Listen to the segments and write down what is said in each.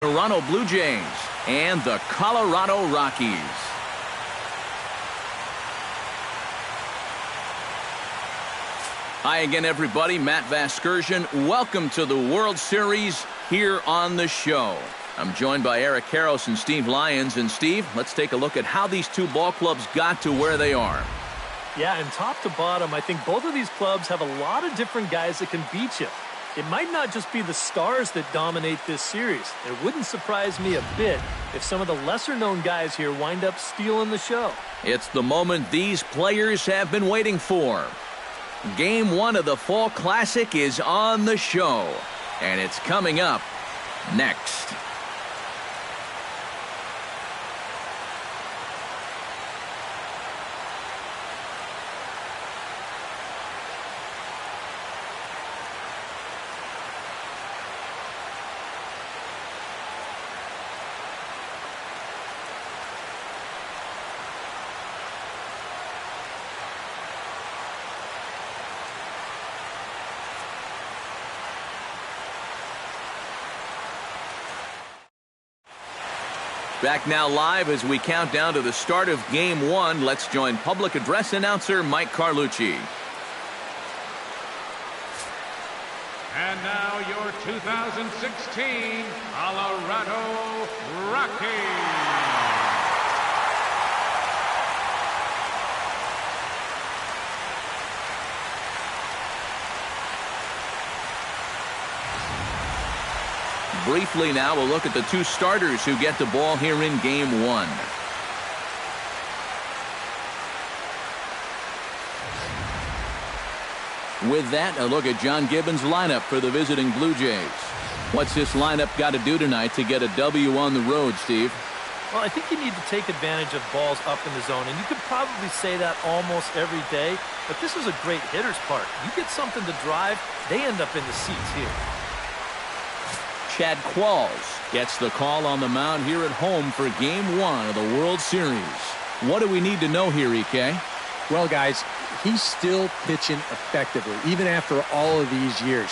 Toronto Blue Jays and the Colorado Rockies. Hi again, everybody. Matt Vasgersian. Welcome to the World Series here on the show. I'm joined by Eric Karros and Steve Lyons. And Steve, let's take a look at how these two ball clubs got to where they are. Yeah, and top to bottom, I think both of these clubs have a lot of different guys that can beat you. It might not just be the stars that dominate this series. It wouldn't surprise me a bit if some of the lesser-known guys here wind up stealing the show. It's the moment these players have been waiting for. Game 1 of the Fall Classic is on the show, and it's coming up next. Back now live as we count down to the start of Game 1. Let's join public address announcer Mike Carlucci. And now your 2016 Colorado Rockies. Briefly now, we'll look at the two starters who get the ball here in Game 1. With that, a look at John Gibbons' lineup for the visiting Blue Jays. What's this lineup got to do tonight to get a W on the road, Steve? Well, I think you need to take advantage of balls up in the zone, and you could probably say that almost every day, but this is a great hitter's park. You get something to drive, they end up in the seats here. Chad Qualls gets the call on the mound here at home for Game 1 of the World Series. What do we need to know here, EK? Well, guys, he's still pitching effectively, even after all of these years.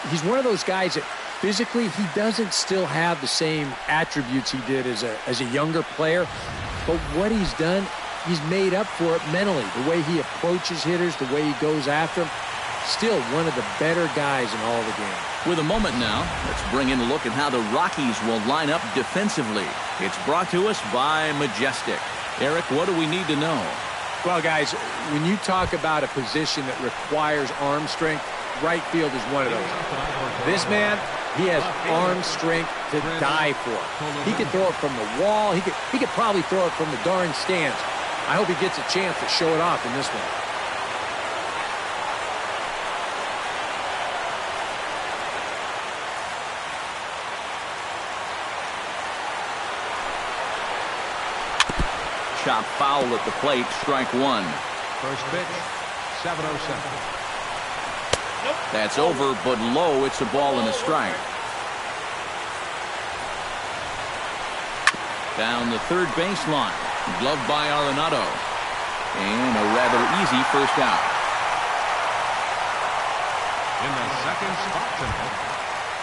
He's one of those guys that physically he doesn't still have the same attributes he did as a younger player. But what he's done, he's made up for it mentally. The way he approaches hitters, the way he goes after them. Still one of the better guys in all the game. With a moment now, let's bring in a look at how the Rockies will line up defensively. It's brought to us by Majestic. Eric, what do we need to know? Well, guys, when you talk about a position that requires arm strength, right field is one of those. This man, he has arm strength to die for. He can throw it from the wall. He could probably throw it from the darn stands. I hope he gets a chance to show it off in this one. Chop foul at the plate, strike one. First pitch, 7:07. That's over, but low. It's a ball and a strike. Down the third baseline. Gloved by Arenado. And a rather easy first out. In the second spot tonight,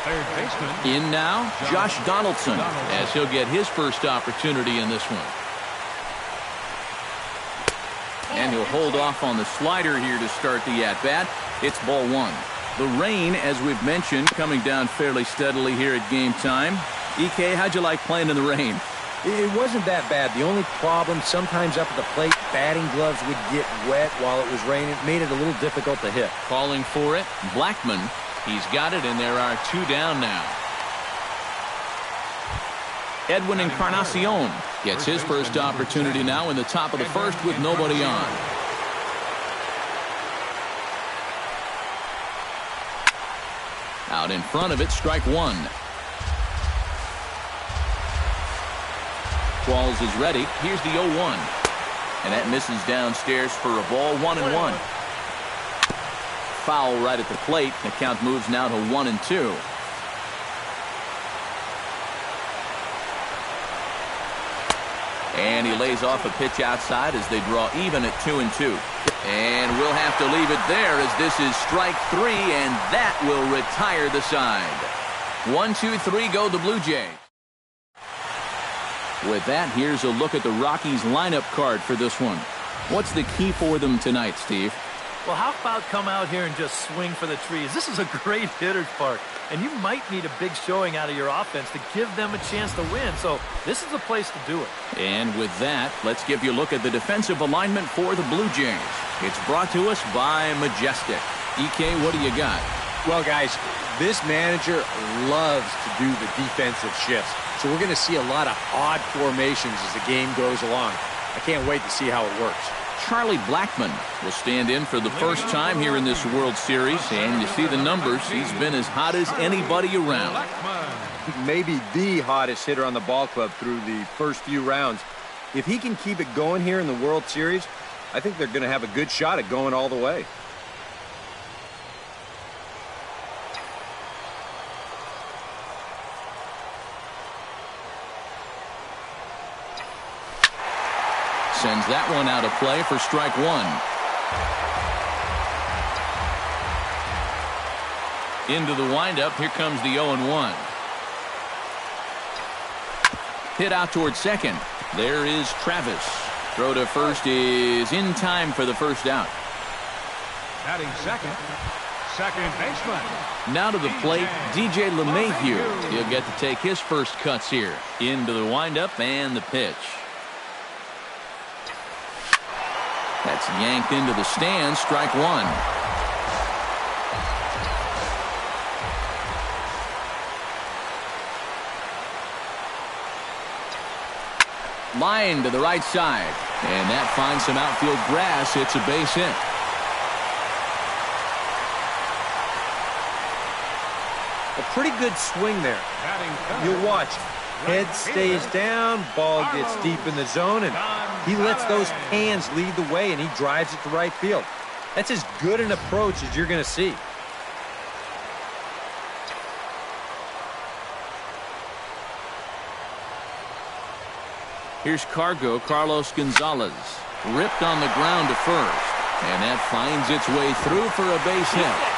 third baseman. In now, Josh Donaldson, as he'll get his first opportunity in this one. And he'll hold off on the slider here to start the at-bat. It's ball one. The rain, as we've mentioned, coming down fairly steadily here at game time. EK, how'd you like playing in the rain? It wasn't that bad. The only problem, sometimes up at the plate, batting gloves would get wet while it was raining. It made it a little difficult to hit. Calling for it, Blackman. He's got it, and there are two down now. Edwin Encarnacion gets his first opportunity now in the top of the first with nobody on. Out in front of it, strike one. Qualls is ready. Here's the 0-1. And that misses downstairs for a ball, 1-1. Foul right at the plate. The count moves now to 1-2. And he lays off a pitch outside as they draw even at 2-2. And we'll have to leave it there as this is strike three, and that will retire the side. 1-2-3 go the Blue Jays. With that, here's a look at the Rockies lineup card for this one. What's the key for them tonight, Steve? Well, how about come out here and just swing for the trees? This is a great hitter's park, and you might need a big showing out of your offense to give them a chance to win, so this is the place to do it. And with that, let's give you a look at the defensive alignment for the Blue Jays. It's brought to us by Majestic. EK, what do you got? Well, guys, this manager loves to do the defensive shifts, so we're going to see a lot of odd formations as the game goes along. I can't wait to see how it works. Charlie Blackmon will stand in for the first time here in this World Series, and you see the numbers. He's been as hot as anybody around. Maybe the hottest hitter on the ball club through the first few rounds. If he can keep it going here in the World Series, I think they're going to have a good shot at going all the way. Sends that one out of play for strike one. Into the windup. Here comes the 0-1. Hit out towards second. There is Travis. Throw to first is in time for the first out. Batting second baseman. Now to the plate, DJ LeMahieu. He'll get to take his first cuts here. Into the windup and the pitch. That's yanked into the stands. Strike one. Line to the right side. And that finds some outfield grass. It's a base hit. A pretty good swing there. You'll watch. Head stays down, ball gets deep in the zone, and he lets those hands lead the way, and he drives it to right field. That's as good an approach as you're going to see. Here's Carlos Gonzalez. Ripped on the ground to first. And that finds its way through for a base hit.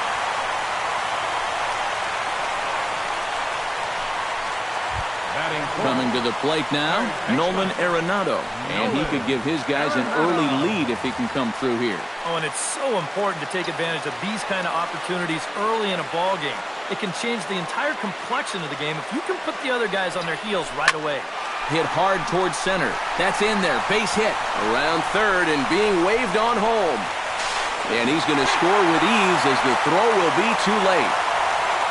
Coming to the plate now, Nolan Arenado. And he could give his guys an early lead if he can come through here. Oh, and it's so important to take advantage of these kind of opportunities early in a ball game. It can change the entire complexion of the game if you can put the other guys on their heels right away. Hit hard towards center. That's in there. Base hit. Around third and being waved on home. And he's going to score with ease as the throw will be too late.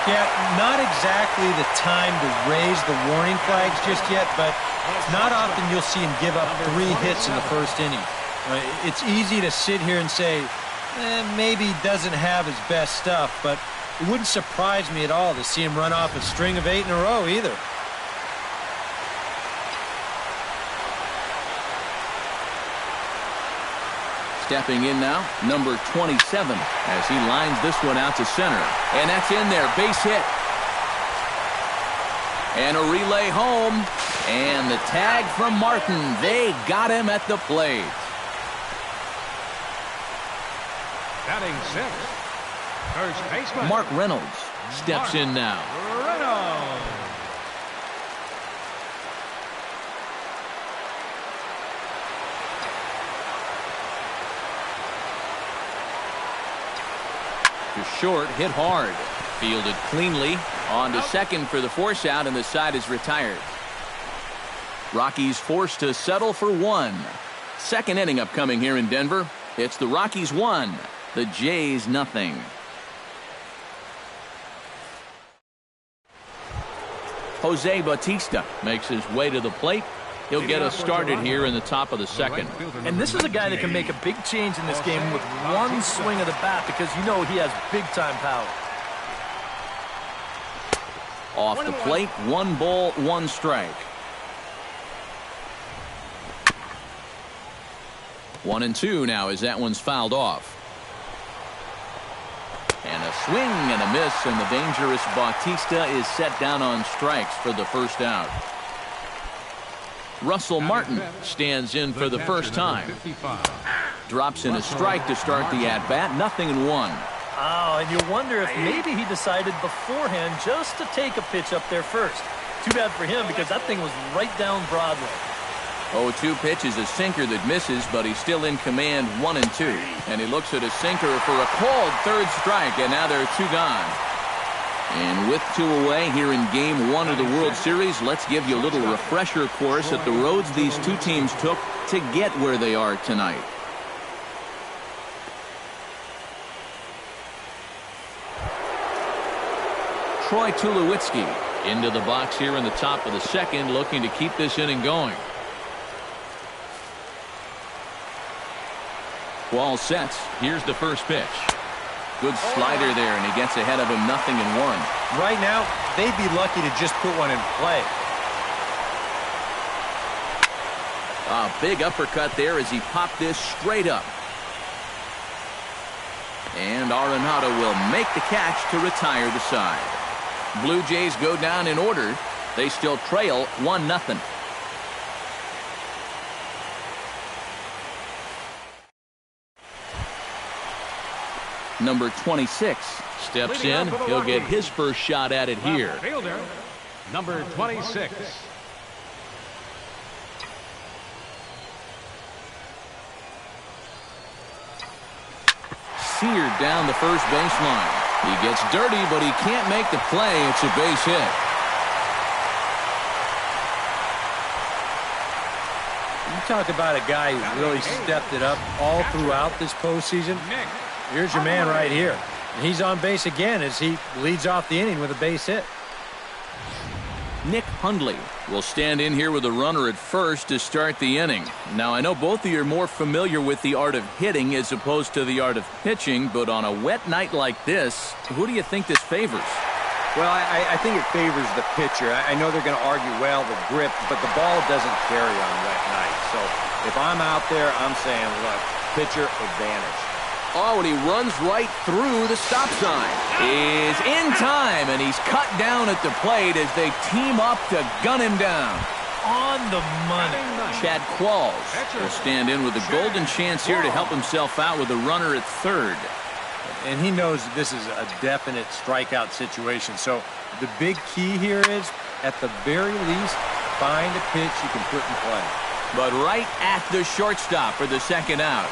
Yeah, not exactly the time to raise the warning flags just yet, but it's not often you'll see him give up 3 hits in the first inning. It's easy to sit here and say, maybe he doesn't have his best stuff, but it wouldn't surprise me at all to see him run off a string of 8 in a row either. Stepping in now, number 27, as he lines this one out to center. And that's in there, base hit. And a relay home. And the tag from Martin. They got him at the plate. Batting sixth, first baseman. Mark Reynolds steps in now. Reynolds. Short, hit hard. Fielded cleanly. On to second for the force out, and the side is retired. Rockies forced to settle for 1. Second inning upcoming here in Denver. It's the Rockies 1, the Jays nothing. Jose Bautista makes his way to the plate. He'll get us started here in the top of the second. And this is a guy that can make a big change in this game with one swing of the bat because you know he has big-time power. Off the plate, 1 ball, 1 strike. 1-2 now as that one's fouled off. And a swing and a miss, and the dangerous Bautista is set down on strikes for the first out. Russell Martin stands in for the first time. Drops in a strike to start the at-bat. 0-1. Oh, and you wonder if maybe he decided beforehand just to take a pitch up there first. Too bad for him because that thing was right down Broadway. 0-2 pitch is a sinker that misses, but he's still in command 1-2. And he looks at a sinker for a called third strike, and now there are 2 gone. And with 2 away here in Game 1 of the World Series, let's give you a little refresher course at the roads these 2 teams took to get where they are tonight. Troy Tulowitzki into the box here in the top of the second, looking to keep this inning going. Ball sets. Here's the first pitch. Good slider there, and he gets ahead of him 0-1. Right now, they'd be lucky to just put one in play. A big uppercut there as he popped this straight up. And Arenado will make the catch to retire the side. Blue Jays go down in order. They still trail 1-0. Number 26 steps in. He'll get his first shot at it here. Fielder, number 26. Seared down the first baseline. He gets dirty, but he can't make the play. It's a base hit. You talk about a guy who really stepped it up all throughout this postseason. Here's your man right here. And he's on base again as he leads off the inning with a base hit. Nick Hundley will stand in here with a runner at first to start the inning. Now, I know both of you are more familiar with the art of hitting as opposed to the art of pitching, but on a wet night like this, who do you think this favors? Well, I think it favors the pitcher. I know they're going to argue, well, the grip, but the ball doesn't carry on wet nights. So if I'm out there, I'm saying, look, pitcher advantage. Oh, and he runs right through the stop sign. Is in time, and he's cut down at the plate as they team up to gun him down. On the money. Chad Qualls will stand in with a golden chance here to help himself out with a runner at third. And he knows that this is a definite strikeout situation. So the big key here is, at the very least, find a pitch you can put in play. But right at the shortstop for the second out.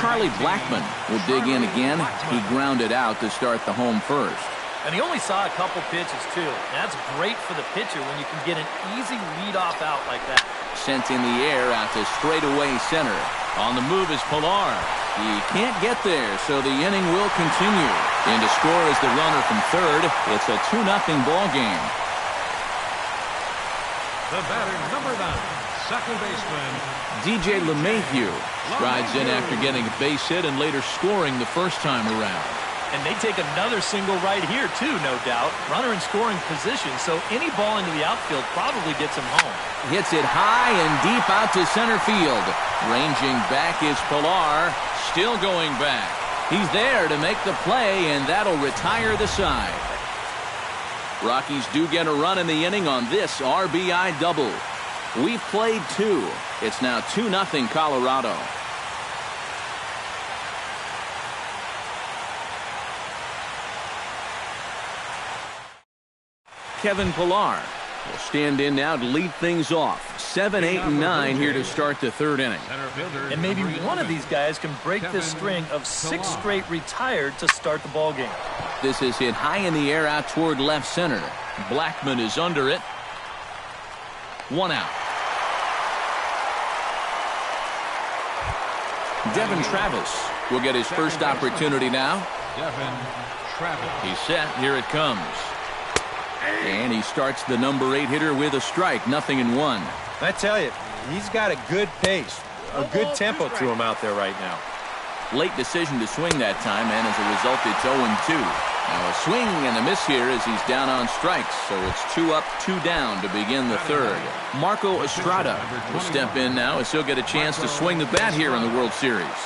Charlie Blackmon will dig in again. He grounded out to start the home first. And he only saw a couple pitches, too. That's great for the pitcher when you can get an easy leadoff out like that. Sent in the air out to straightaway center. On the move is Pilar. He can't get there, so the inning will continue. In to score is the runner from third. It's a 2-0 ball game. The batter, number 9, second baseman DJ LeMahieu strides in after getting a base hit and later scoring the first time around. And they take another single right here, too, no doubt. Runner in scoring position, so any ball into the outfield probably gets him home. Hits it high and deep out to center field. Ranging back is Pilar. Still going back. He's there to make the play, and that'll retire the side. Rockies do get a run in the inning on this RBI double. We've played 2. It's now 2-0 Colorado. Kevin Pilar will stand in now to lead things off. 7, 8, and 9 here to start the third inning. And maybe one of these guys can break this string of 6 straight retired to start the ball game. This is hit high in the air out toward left center. Blackmon is under it. 1 out. Devin Travis will get his first opportunity now. Devin Travis. He's set. Here it comes. And he starts the number 8 hitter with a strike. 0-1. I tell you, he's got a good pace, a good tempo to him out there right now. Late decision to swing that time, and as a result, it's 0-2. Now a swing and a miss here as he's down on strikes, so it's 2 up, 2 down to begin the third. Marco Estrada will step in now as he'll get a chance to swing the bat here in the World Series.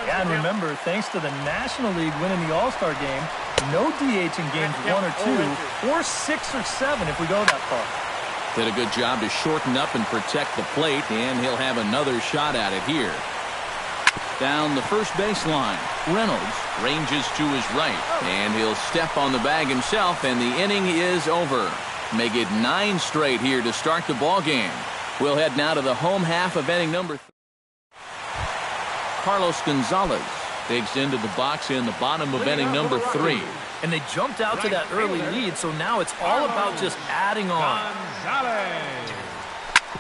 Yeah, and remember, thanks to the National League winning the All-Star game, no DH in games 1 or 2, or 6 or 7 if we go that far. Did a good job to shorten up and protect the plate, and he'll have another shot at it here. Down the first baseline, Reynolds ranges to his right, and he'll step on the bag himself, and the inning is over. Make it 9 straight here to start the ball game. We'll head now to the home half of inning number 3. Carlos Gonzalez digs into the box in the bottom of inning number 3. And they jumped out to that early lead, so now it's all about just adding on.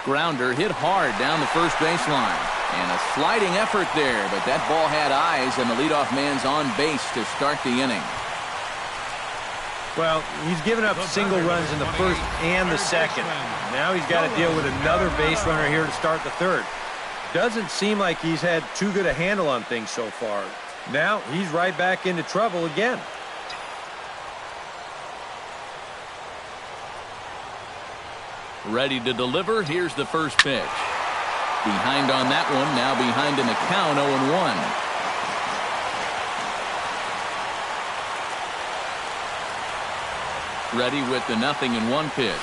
Grounder hit hard down the first baseline. And a sliding effort there, but that ball had eyes, and the leadoff man's on base to start the inning. Well, he's given up single runs in the first and the second. Now he's got to deal with another base runner here to start the third. Doesn't seem like he's had too good a handle on things so far. Now he's right back into trouble again. Ready to deliver. Here's the first pitch. Behind on that one. Now behind in the count, 0-1. Ready with the 0-1 pitch.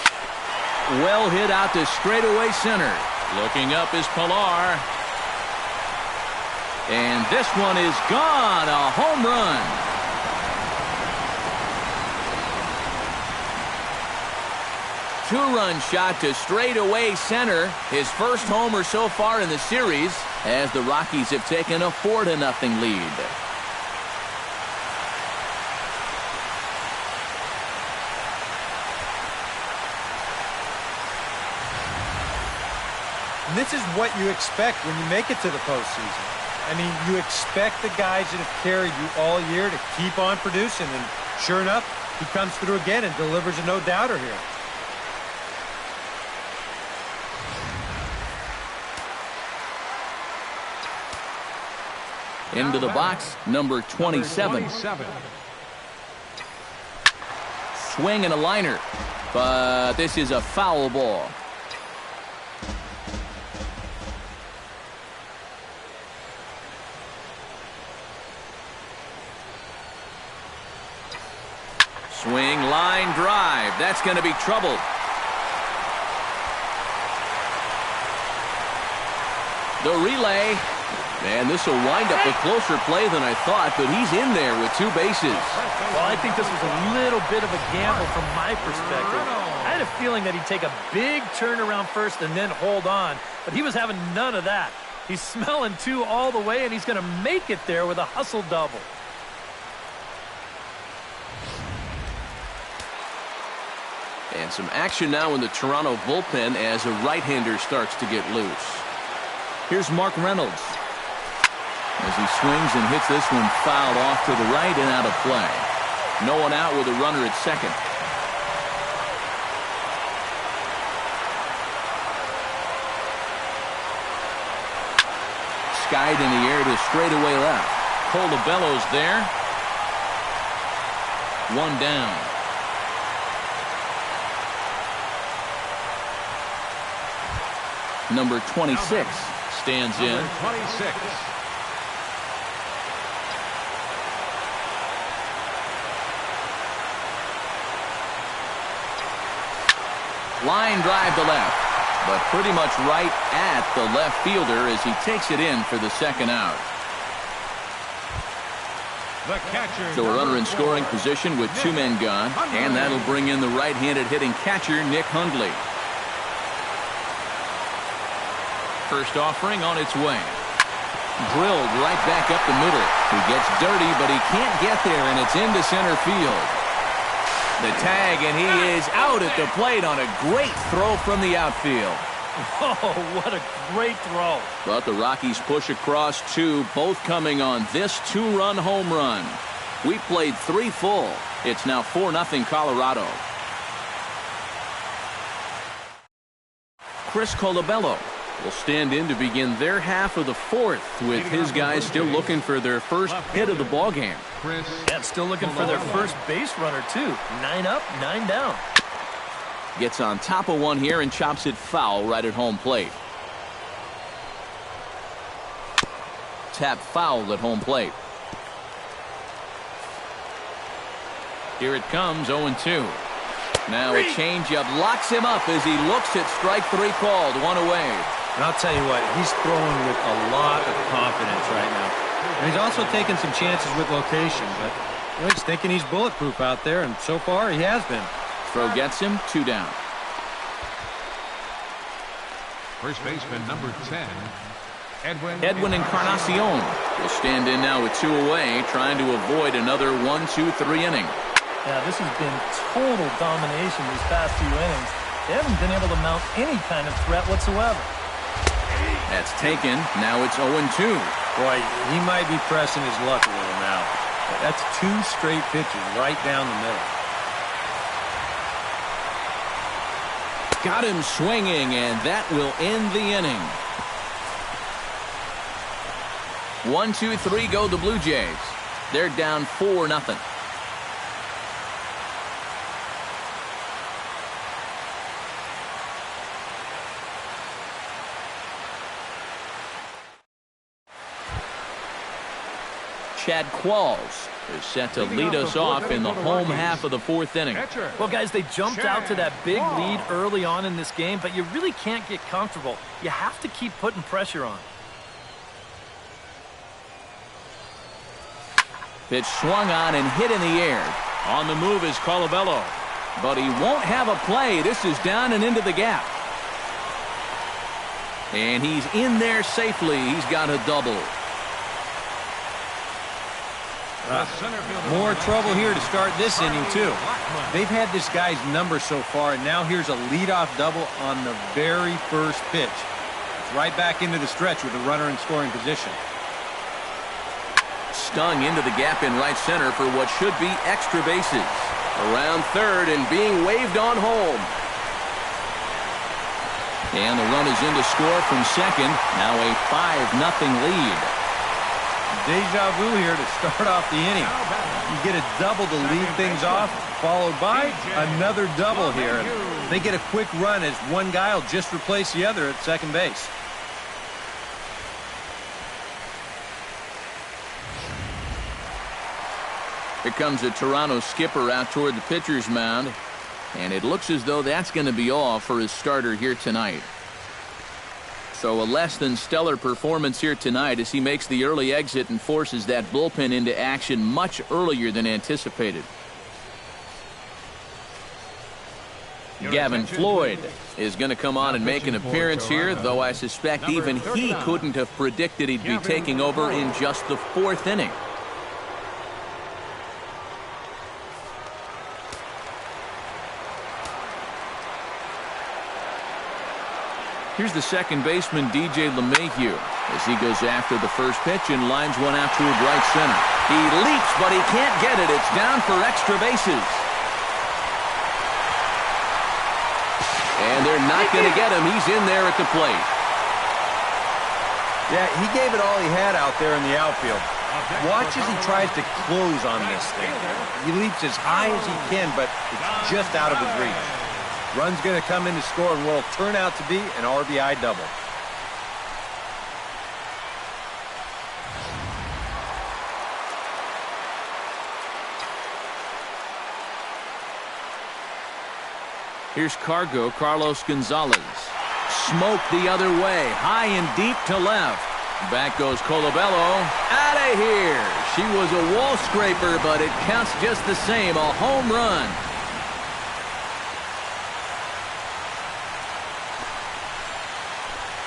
Well hit out to straightaway center. Looking up is Pilar. And this one is gone. A home run. Two-run shot to straightaway center. His first homer so far in the series as the Rockies have taken a 4-0 lead. And this is what you expect when you make it to the postseason. I mean, you expect the guys that have carried you all year to keep on producing. And sure enough, he comes through again and delivers a no-doubter here. Into the box, number 27. Swing and a liner. But this is a foul ball. Swing, line, drive. That's going to be trouble. The relay. And this will wind up a closer play than I thought, but he's in there with 2 bases. Well, I think this was a little bit of a gamble from my perspective. I had a feeling that he'd take a big turn around first and then hold on, but he was having none of that. He's smelling 2 all the way, and he's going to make it there with a hustle double. And some action now in the Toronto bullpen as a right-hander starts to get loose. Here's Mark Reynolds. As he swings and hits this one fouled off to the right and out of play. No one out with a runner at second. Skied in the air to straightaway left. Colabello's there. 1 down. Number 26 stands in. 26. Line drive to left, but pretty much right at the left fielder as he takes it in for the second out. The catcher. So a runner in scoring position with 2 men gone, and that'll bring in the right-handed hitting catcher, Nick Hundley. First offering on its way. Drilled right back up the middle. He gets dirty, but he can't get there, and it's into center field. The tag, and he is out at the plate on a great throw from the outfield. Oh, what a great throw. But the Rockies push across 2, both coming on this 2-run home run. We played 3 full. It's now 4-0 Colorado. Chris Colabello will stand in to begin their half of the 4th, with his guys still looking for their first hit of the ballgame. Yeah, still looking for their first base runner, too. 9 up, 9 down. Gets on top of one here and chops it foul right at home plate. Tap foul at home plate. Here it comes, 0-2. Now a changeup locks him up as he looks at strike 3 called, 1 away. And I'll tell you what, he's throwing with a lot of confidence right now. And he's also taking some chances with location, but he's thinking he's bulletproof out there, and so far he has been. Throw gets him, 2 down. First baseman number 10, Edwin Encarnacion will stand in now with 2 away, trying to avoid another 1-2-3 inning. Yeah, this has been total domination these past few innings. They haven't been able to mount any kind of threat whatsoever. That's taken. Now it's 0-2. Boy, he might be pressing his luck a little now. That's 2 straight pitches right down the middle. Got him swinging, and that will end the inning. 1-2-3 go the Blue Jays. They're down 4-0. Chad Qualls is set to lead us off in the home half of the 4th inning. Well, guys, they jumped out to that big lead early on in this game, but you really can't get comfortable. You have to keep putting pressure on. Pitch swung on and hit in the air. On the move is Colabello. But he won't have a play. This is down and into the gap. And he's in there safely. He's got a double. More trouble here to start this inning, too. They've had this guy's number so far, and now here's a leadoff double on the very first pitch. It's right back into the stretch with a runner in scoring position. Stung into the gap in right center for what should be extra bases. Around third and being waved on home. And the run is in to score from second. Now a 5-0 lead. Deja vu here to start off the inning. You get a double to lead things off, followed by another double here. And they get a quick run as one guy will just replace the other at second base. Here comes a Toronto skipper out toward the pitcher's mound. And it looks as though that's going to be all for his starter here tonight. So a less than stellar performance here tonight as he makes the early exit and forces that bullpen into action much earlier than anticipated. Gavin Floyd is going to come on and make an appearance here, though I suspect even he couldn't have predicted he'd be taking over in just the 4th inning. Here's the second baseman, DJ LeMahieu, as he goes after the first pitch and lines one out toward right center. He leaps, but he can't get it. It's down for extra bases. And they're not going to get him. He's in there at the plate. Yeah, he gave it all he had out there in the outfield. Watch as he tries to close on this thing. He leaps as high as he can, but it's just out of his reach. Run's going to come in to score and what'll turn out to be an RBI double. Here's Carlos Gonzalez. Smoke the other way, high and deep to left. Back goes Colabello. Out of here. She was a wall scraper, but it counts just the same. A home run.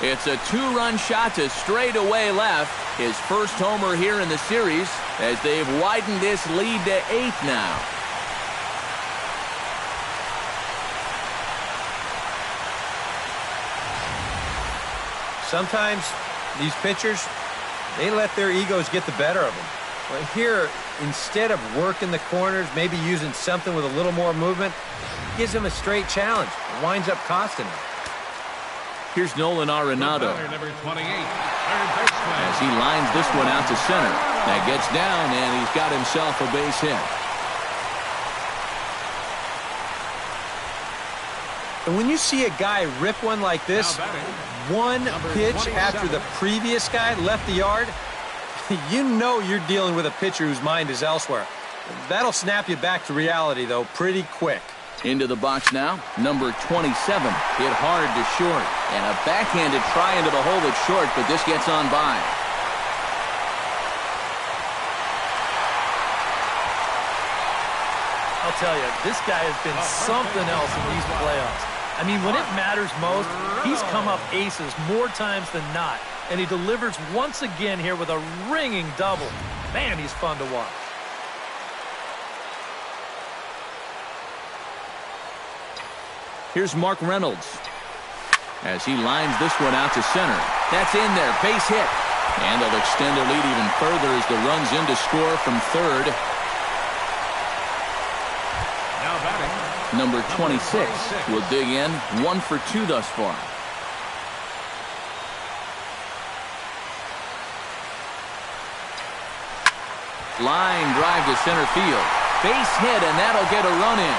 It's a 2-run shot to straightaway left. His first homer here in the series as they've widened this lead to 8 now. Sometimes these pitchers, they let their egos get the better of them. But here, instead of working the corners, maybe using something with a little more movement, gives them a straight challenge. It winds up costing them. Here's Nolan Arenado Number 28, third baseman. as he lines this one out to center. That gets down, and he's got himself a base hit. And when you see a guy rip one like this, one pitch after the previous guy left the yard, you know you're dealing with a pitcher whose mind is elsewhere. That'll snap you back to reality, though, pretty quick. Into the box now, number 27, hit hard to short. And a backhanded try into the hole that's short, but this gets on by. I'll I'll tell you, this guy has been something else in these playoffs. I mean, when it matters most, he's come up aces more times than not. And he delivers once again here with a ringing double. Man, he's fun to watch. Here's Mark Reynolds as he lines this one out to center. That's in there, base hit. And they'll extend their lead even further as the run's in to score from third. Now batting, Number 26 will dig in, 1 for 2 thus far. Line drive to center field. Base hit, and that'll get a run in.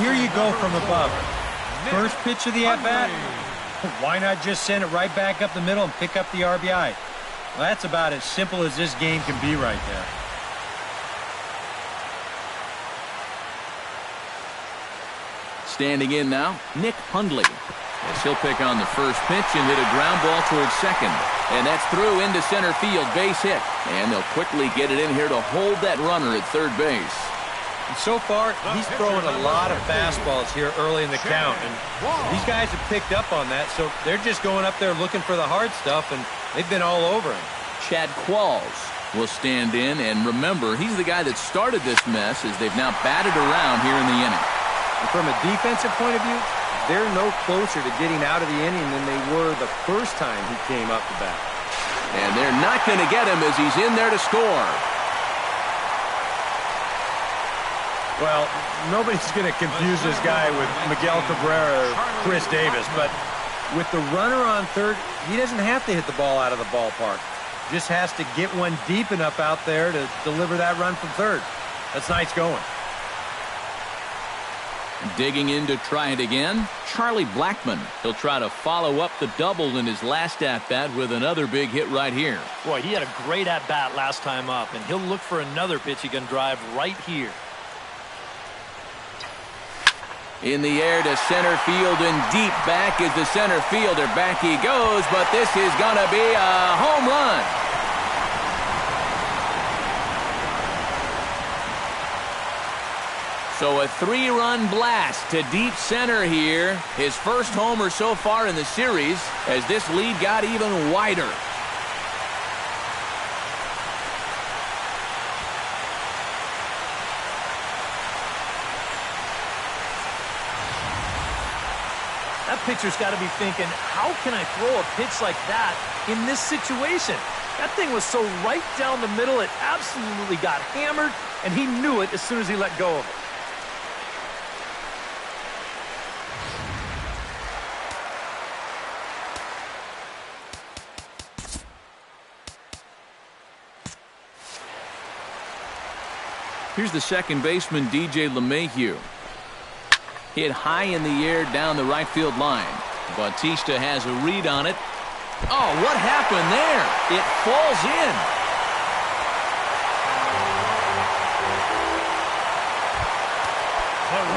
Here you go from above. First pitch of the at-bat, why not just send it right back up the middle and pick up the RBI? Well, that's about as simple as this game can be right there. Standing in now, Nick Hundley. As he'll pick on the first pitch and hit a ground ball towards second. And that's through into center field, base hit. And they'll quickly get it in here to hold that runner at third base. And so far, he's throwing a lot of fastballs here early in the count. And these guys have picked up on that, so they're just going up there looking for the hard stuff, and they've been all over him. Chad Qualls will stand in, and remember, he's the guy that started this mess as they've now batted around here in the inning. And from a defensive point of view, they're no closer to getting out of the inning than they were the first time he came up to bat. And they're not going to get him as he's in there to score. Well, nobody's going to confuse this guy with Miguel Cabrera or Chris Davis, but With the runner on third, he doesn't have to hit the ball out of the ballpark. Just has to get one deep enough out there to deliver that run from third. That's nice going. Digging in to try it again, Charlie Blackmon. He'll try to follow up the double in his last at-bat with another big hit right here. Boy, he had a great at-bat last time up, and he'll look for another pitch he can drive right here. In the air to center field and deep back is the center fielder. Back he goes, but this is going to be a home run. So a 3-run blast to deep center here. His first homer so far in the series as this lead got even wider. That pitcher's got to be thinking, how can I throw a pitch like that in this situation? That thing was so right down the middle, it absolutely got hammered, and he knew it as soon as he let go of it. Here's the second baseman, DJ LeMahieu. Hit high in the air down the right field line. Bautista has a read on it. Oh, what happened there? It falls in.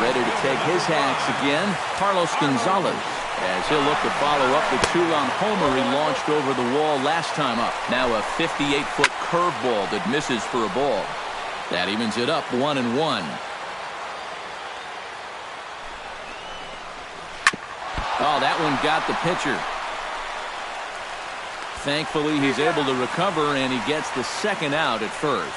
Ready to take his hacks again, Carlos Gonzalez, as he'll look to follow up the 2-run homer he launched over the wall last time up. Now a 58-foot curveball that misses for a ball. That evens it up 1-1. Oh, that one got the pitcher. Thankfully, he's able to recover, and he gets the second out at first.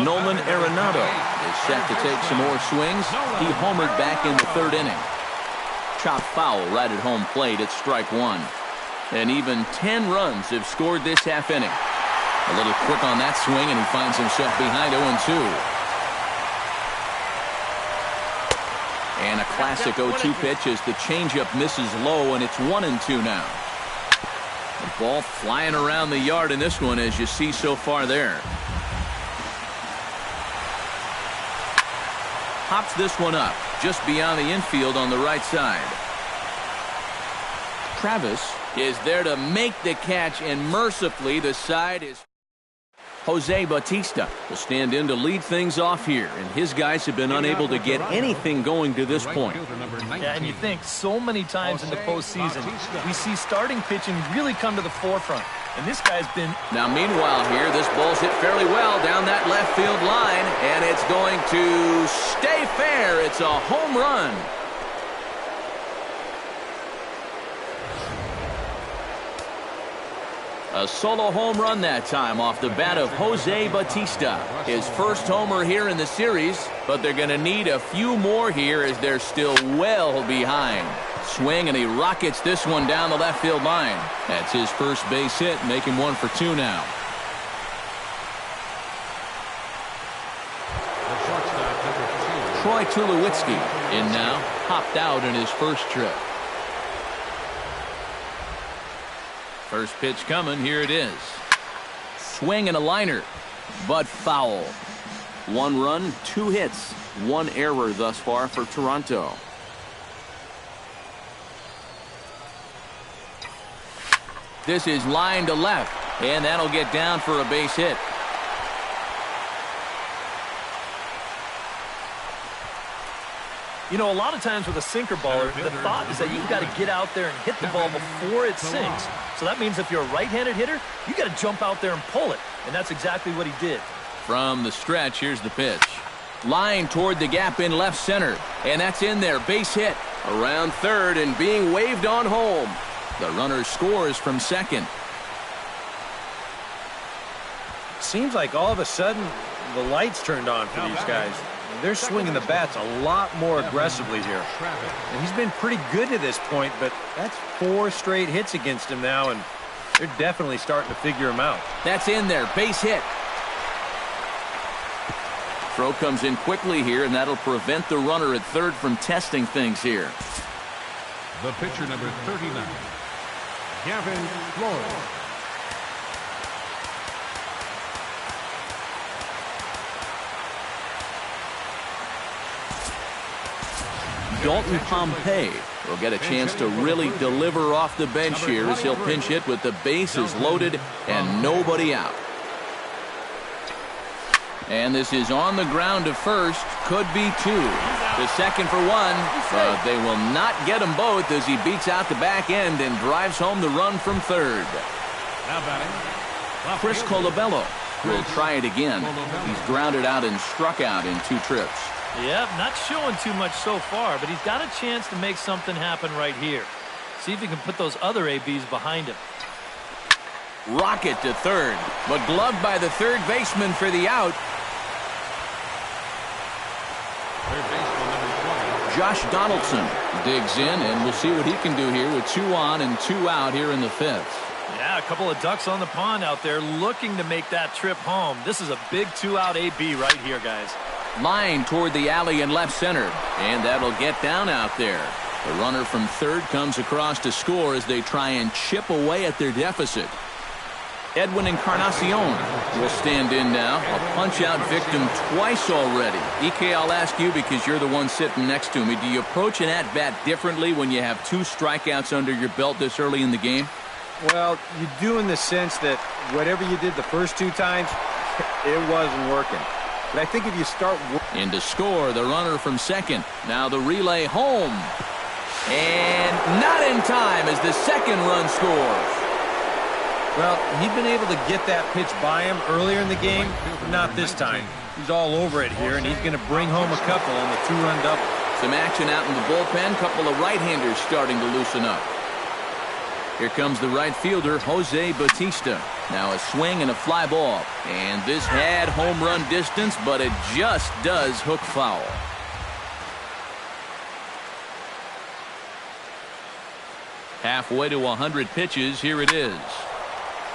Nolan Arenado is set to take some more swings. He homered back in the third inning. Chopped foul right at home plate at strike one. And even 10 runs have scored this half inning. A little quick on that swing, and he finds himself behind 0-2. And a classic 0-2 pitch as the changeup misses low, and it's 1-2 now. The ball flying around the yard in this one, as you see so far there. Hops this one up just beyond the infield on the right side. Travis is there to make the catch, and mercifully the side is... Jose Bautista will stand in to lead things off here, and his guys have been unable to get anything going to this point. Yeah, and you think so many times in the postseason, we see starting pitching really come to the forefront. And this guy's been... Now, meanwhile here, this ball's hit fairly well down that left field line, and it's going to stay fair. It's a home run. A solo home run that time off the bat of Jose Bautista. His first homer here in the series, but they're going to need a few more here as they're still well behind. Swing, and he rockets this one down the left field line. That's his first base hit, making 1 for 2 now. Troy Tulowitzki in now, hopped out in his first trip. First pitch coming, here it is. Swing and a liner, but foul. 1 run, 2 hits, 1 error thus far for Toronto. This is line to left, and that'll get down for a base hit. You know, a lot of times with a sinker baller, the thought is that you've got to get out there and hit the ball before it sinks. So that means if you're a right-handed hitter, you got to jump out there and pull it. And that's exactly what he did. From the stretch, here's the pitch. Line toward the gap in left center. And that's in there. Base hit. Around third and being waved on home. The runner scores from second. Seems like all of a sudden the lights turned on for these guys. They're swinging the bats a lot more aggressively here. And he's been pretty good to this point, but that's 4 straight hits against him now, and they're definitely starting to figure him out. That's in there. Base hit. Throw comes in quickly here, and that'll prevent the runner at third from testing things here. The pitcher, number 39, Gavin Flores. Dalton Pompey will get a chance to really deliver off the bench here as he'll pinch hit with the bases loaded and nobody out. And this is on the ground to first. Could be 2. The second for 1. But they will not get them both as he beats out the back end and drives home the run from third. Now batting, Chris Colabello will try it again. He's grounded out and struck out in 2 trips. Yep, not showing too much so far, but he's got a chance to make something happen right here. See if he can put those other ABs behind him. Rocket to third, but gloved by the third baseman for the out. third baseman, number 20. Josh Donaldson digs in, and we'll see what he can do here with 2 on and 2 out here in the 5th. Yeah, a couple of ducks on the pond out there looking to make that trip home. This is a big 2-out AB right here, guys. Line toward the alley in left center, and that'll get down out there. The runner from third comes across to score as they try and chip away at their deficit. Edwin Encarnacion will stand in now. A punch-out victim twice already. EK, I'll ask you because you're the one sitting next to me. Do you approach an at-bat differently when you have 2 strikeouts under your belt this early in the game? Well, you do in the sense that whatever you did the first 2 times, it wasn't working. But I think if you start... In to score, the runner from second. Now the relay home. And not in time as the second run scores. Well, he'd been able to get that pitch by him earlier in the game, but not this time. He's all over it here, and he's going to bring home a couple on the 2-run double. Some action out in the bullpen. Couple of right-handers starting to loosen up. Here comes the right fielder, Jose Bautista. Now a swing and a fly ball. And this had home run distance, but it just does hook foul. Halfway to 100 pitches, here it is.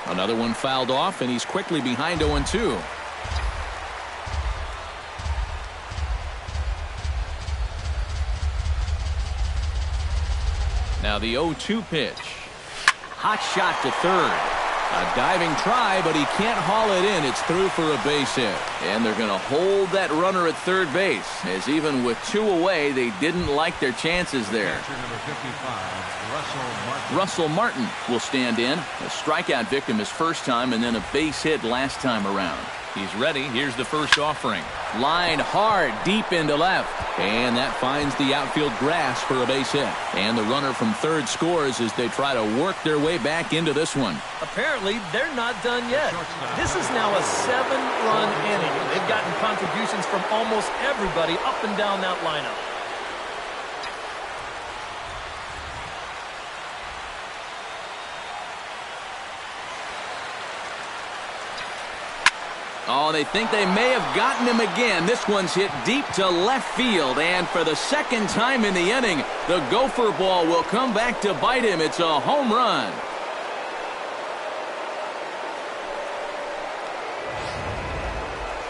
Another one fouled off, and he's quickly behind 0-2. Now the 0-2 pitch. Hot shot to third. A diving try, but he can't haul it in. It's through for a base hit. And they're going to hold that runner at third base, as even with 2 away, they didn't like their chances there. Number 55, Russell Martin will stand in. A strikeout victim his first time, and then a base hit last time around. He's ready. Here's the first offering. Line hard, deep into left. And that finds the outfield grass for a base hit. And the runner from third scores as they try to work their way back into this one. Apparently, they're not done yet. This is now a 7-run inning. They've gotten contributions from almost everybody up and down that lineup. Oh, they think they may have gotten him again. This one's hit deep to left field. And for the second time in the inning, the gopher ball will come back to bite him. It's a home run.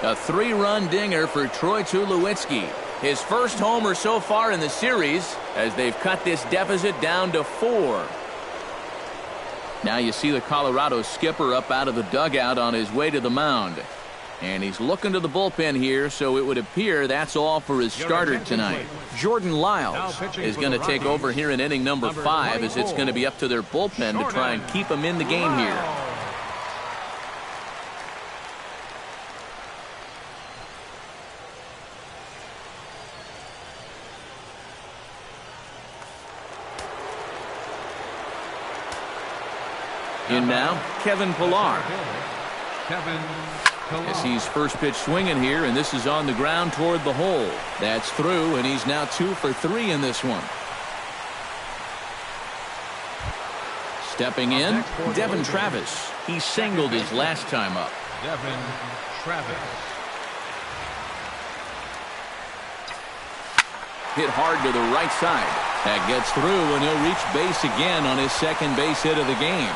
A 3-run dinger for Troy Tulowitzki. His first homer so far in the series as they've cut this deficit down to 4. Now you see the Colorado skipper up out of the dugout on his way to the mound. And he's looking to the bullpen here, so it would appear that's all for his starter tonight. Jordan Lyles is going to take over here in inning number 5, as it's going to be up to their bullpen to try and keep him in the game here. In now, Kevin Pillar. As he's first pitch swinging here, and this is on the ground toward the hole. That's through, and he's now 2 for 3 in this one. Stepping in, Devin Travis. He singled his last time up. Devin Travis. Hit hard to the right side. That gets through, and he'll reach base again on his second base hit of the game.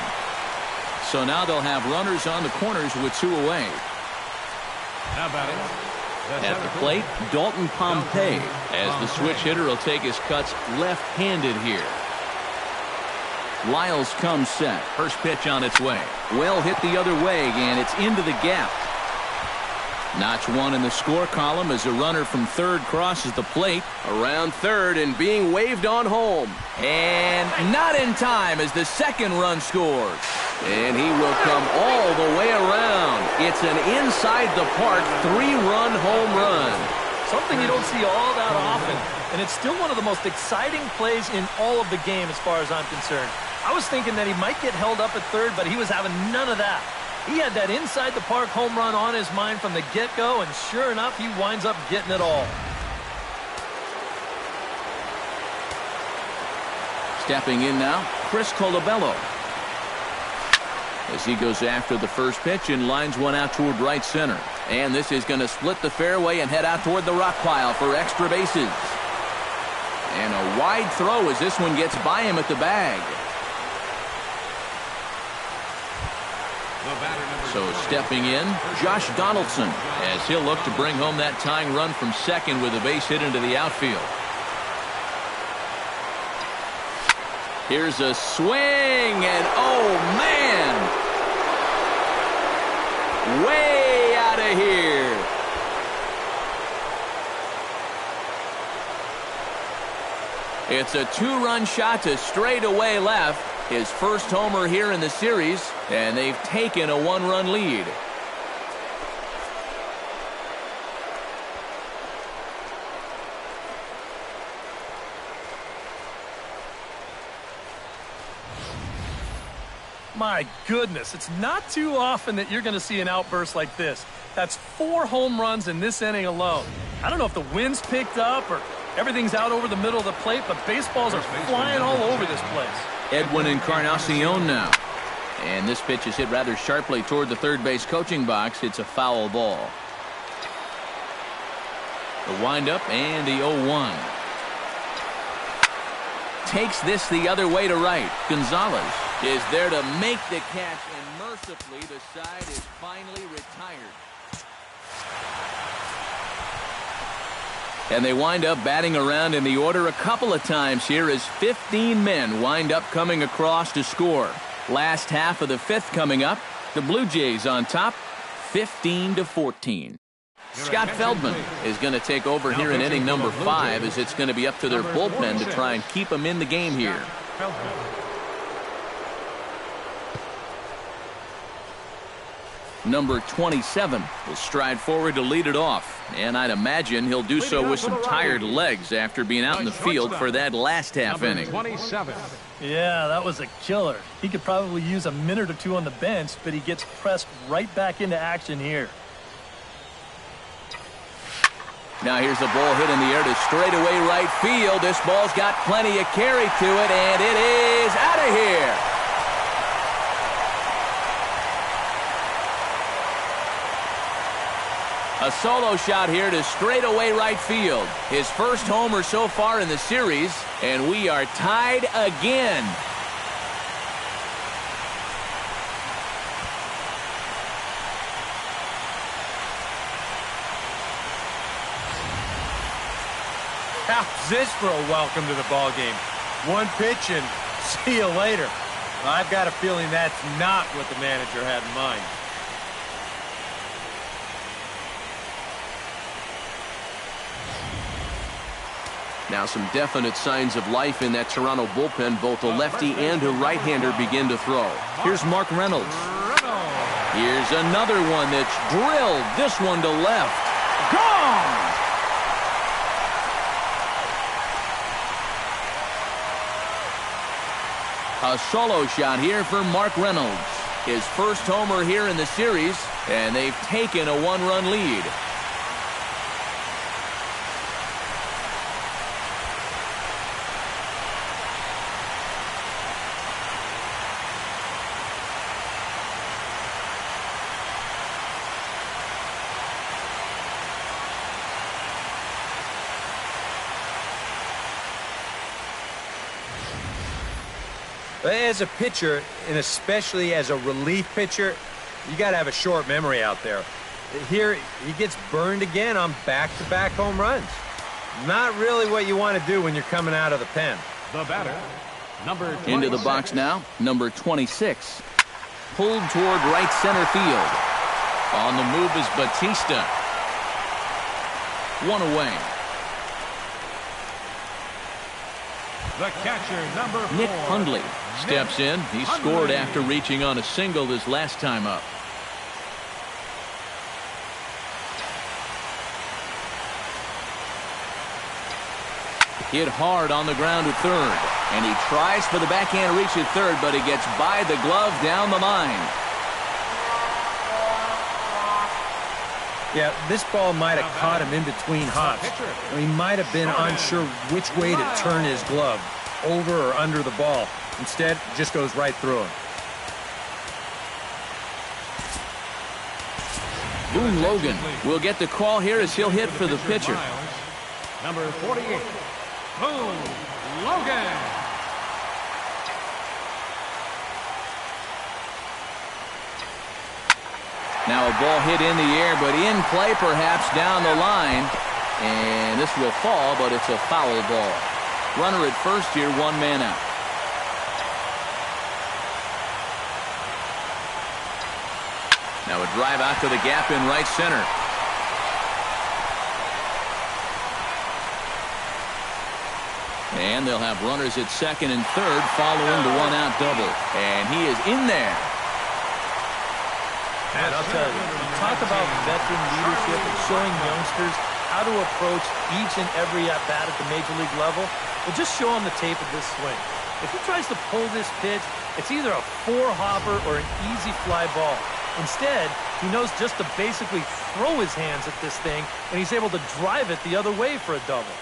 So now they'll have runners on the corners with 2 away. Now batting. At the plate, Dalton Pompey, as the switch hitter will take his cuts left-handed here. Lyles comes set. First pitch on its way. Well hit the other way, and it's into the gap. Notch 1 in the score column as a runner from third crosses the plate. Around third and being waved on home. And not in time as the second run scores. And he will come all the way around. It's an inside-the-park 3-run home run. Something you don't see all that often. And it's still one of the most exciting plays in all of the game as far as I'm concerned. I was thinking that he might get held up at third, but he was having none of that. He had that inside-the-park home run on his mind from the get-go, and sure enough, he winds up getting it all. Stepping in now, Chris Colabello. As he goes after the first pitch and lines one out toward right center. And this is going to split the fairway and head out toward the rock pile for extra bases. And a wide throw as this one gets by him at the bag. So stepping in, Josh Donaldson, as he'll look to bring home that tying run from second with a base hit into the outfield. Here's a swing, and oh man, way out of here. It's a 2-run shot to straightaway left. His first homer here in the series, and they've taken a 1-run lead. My goodness, it's not too often that you're going to see an outburst like this. That's 4 home runs in this inning alone. I don't know if the wind's picked up or everything's out over the middle of the plate, but baseballs are flying all over this place. Edwin Encarnacion now. And this pitch is hit rather sharply toward the third base coaching box. It's a foul ball. The windup and the 0-1. Takes this the other way to right. Gonzalez is there to make the catch, and mercifully the side is finally retired. And they wind up batting around in the order a couple of times here as 15 men wind up coming across to score. Last half of the fifth coming up. The Blue Jays on top, 15-14. Scott Feldman is going to take over here in inning number 5 as it's going to be up to their bullpen to try and keep them in the game here. Number 27 will stride forward to lead it off. And I'd imagine he'll do so with some tired legs after being out in the field for that last half inning. 27. Yeah, that was a killer. He could probably use a minute or two on the bench, but he gets pressed right back into action here. Now here's a ball hit in the air to straightaway right field. This ball's got plenty of carry to it, and it is out of here. A solo shot here to straightaway right field. His first homer so far in the series, and we are tied again. How's this for a welcome to the ball game? One pitch and see you later. I've got a feeling that's not what the manager had in mind. Now some definite signs of life in that Toronto bullpen. Both a lefty and a right-hander begin to throw. Here's Mark Reynolds. Here's another one that's drilled. This one to left. Gone! A solo shot here for Mark Reynolds. His first homer here in the series, and they've taken a one-run lead. As a pitcher, and especially as a relief pitcher, you got to have a short memory out there. Here, he gets burned again on back-to-back home runs. Not really what you want to do when you're coming out of the pen. The batter, number 26. Into the box now, number 26. Pulled toward right center field. On the move is Batista. One away. The catcher, number 4. Nick Hundley steps in. He scored after reaching on a single his last time up. Hit hard on the ground to third. And he tries for the backhand reach at third, but he gets by the glove down the line. Yeah, this ball might have caught him in between hops. He might have been unsure which way to turn his glove, over or under the ball. Instead, it just goes right through him. Boone Logan will get the call here as he'll hit for the pitcher. Number 48, Boone Logan. Now a ball hit in the air, but in play perhaps down the line. And this will fall, but it's a foul ball. Runner at first here, one man out. Now a drive out to the gap in right center. And they'll have runners at second and third following the one-out double. And he is in there. And I'll tell you, talk about veteran leadership and showing youngsters how to approach each and every at-bat at the major league level. Well, just show him the tape of this swing. If he tries to pull this pitch, it's either a four-hopper or an easy fly ball. Instead, he knows just to basically throw his hands at this thing, and he's able to drive it the other way for a double.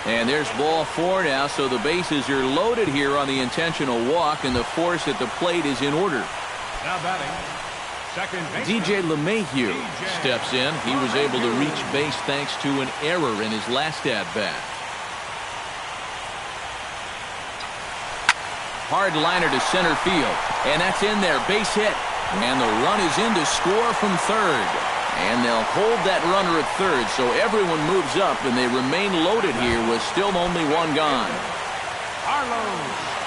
And there's ball four now, so the bases are loaded here on the intentional walk, and the force at the plate is in order. Now batting, second baseman. DJ LeMahieu steps in. He was able to reach base thanks to an error in his last at-bat. Hard liner to center field. And that's in there. Base hit. And the run is in to score from third. And they'll hold that runner at third, so everyone moves up, and they remain loaded here with still only one gone.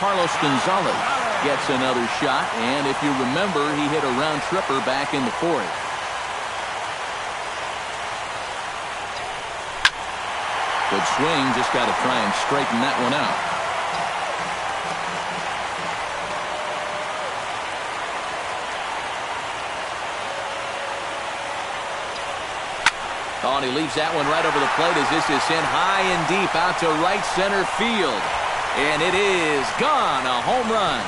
Carlos Gonzalez gets another shot, and if you remember, he hit a round tripper back in the fourth. Good swing, just got to try and straighten that one out. Oh, and he leaves that one right over the plate as this is sent high and deep out to right center field. And it is gone, a home run.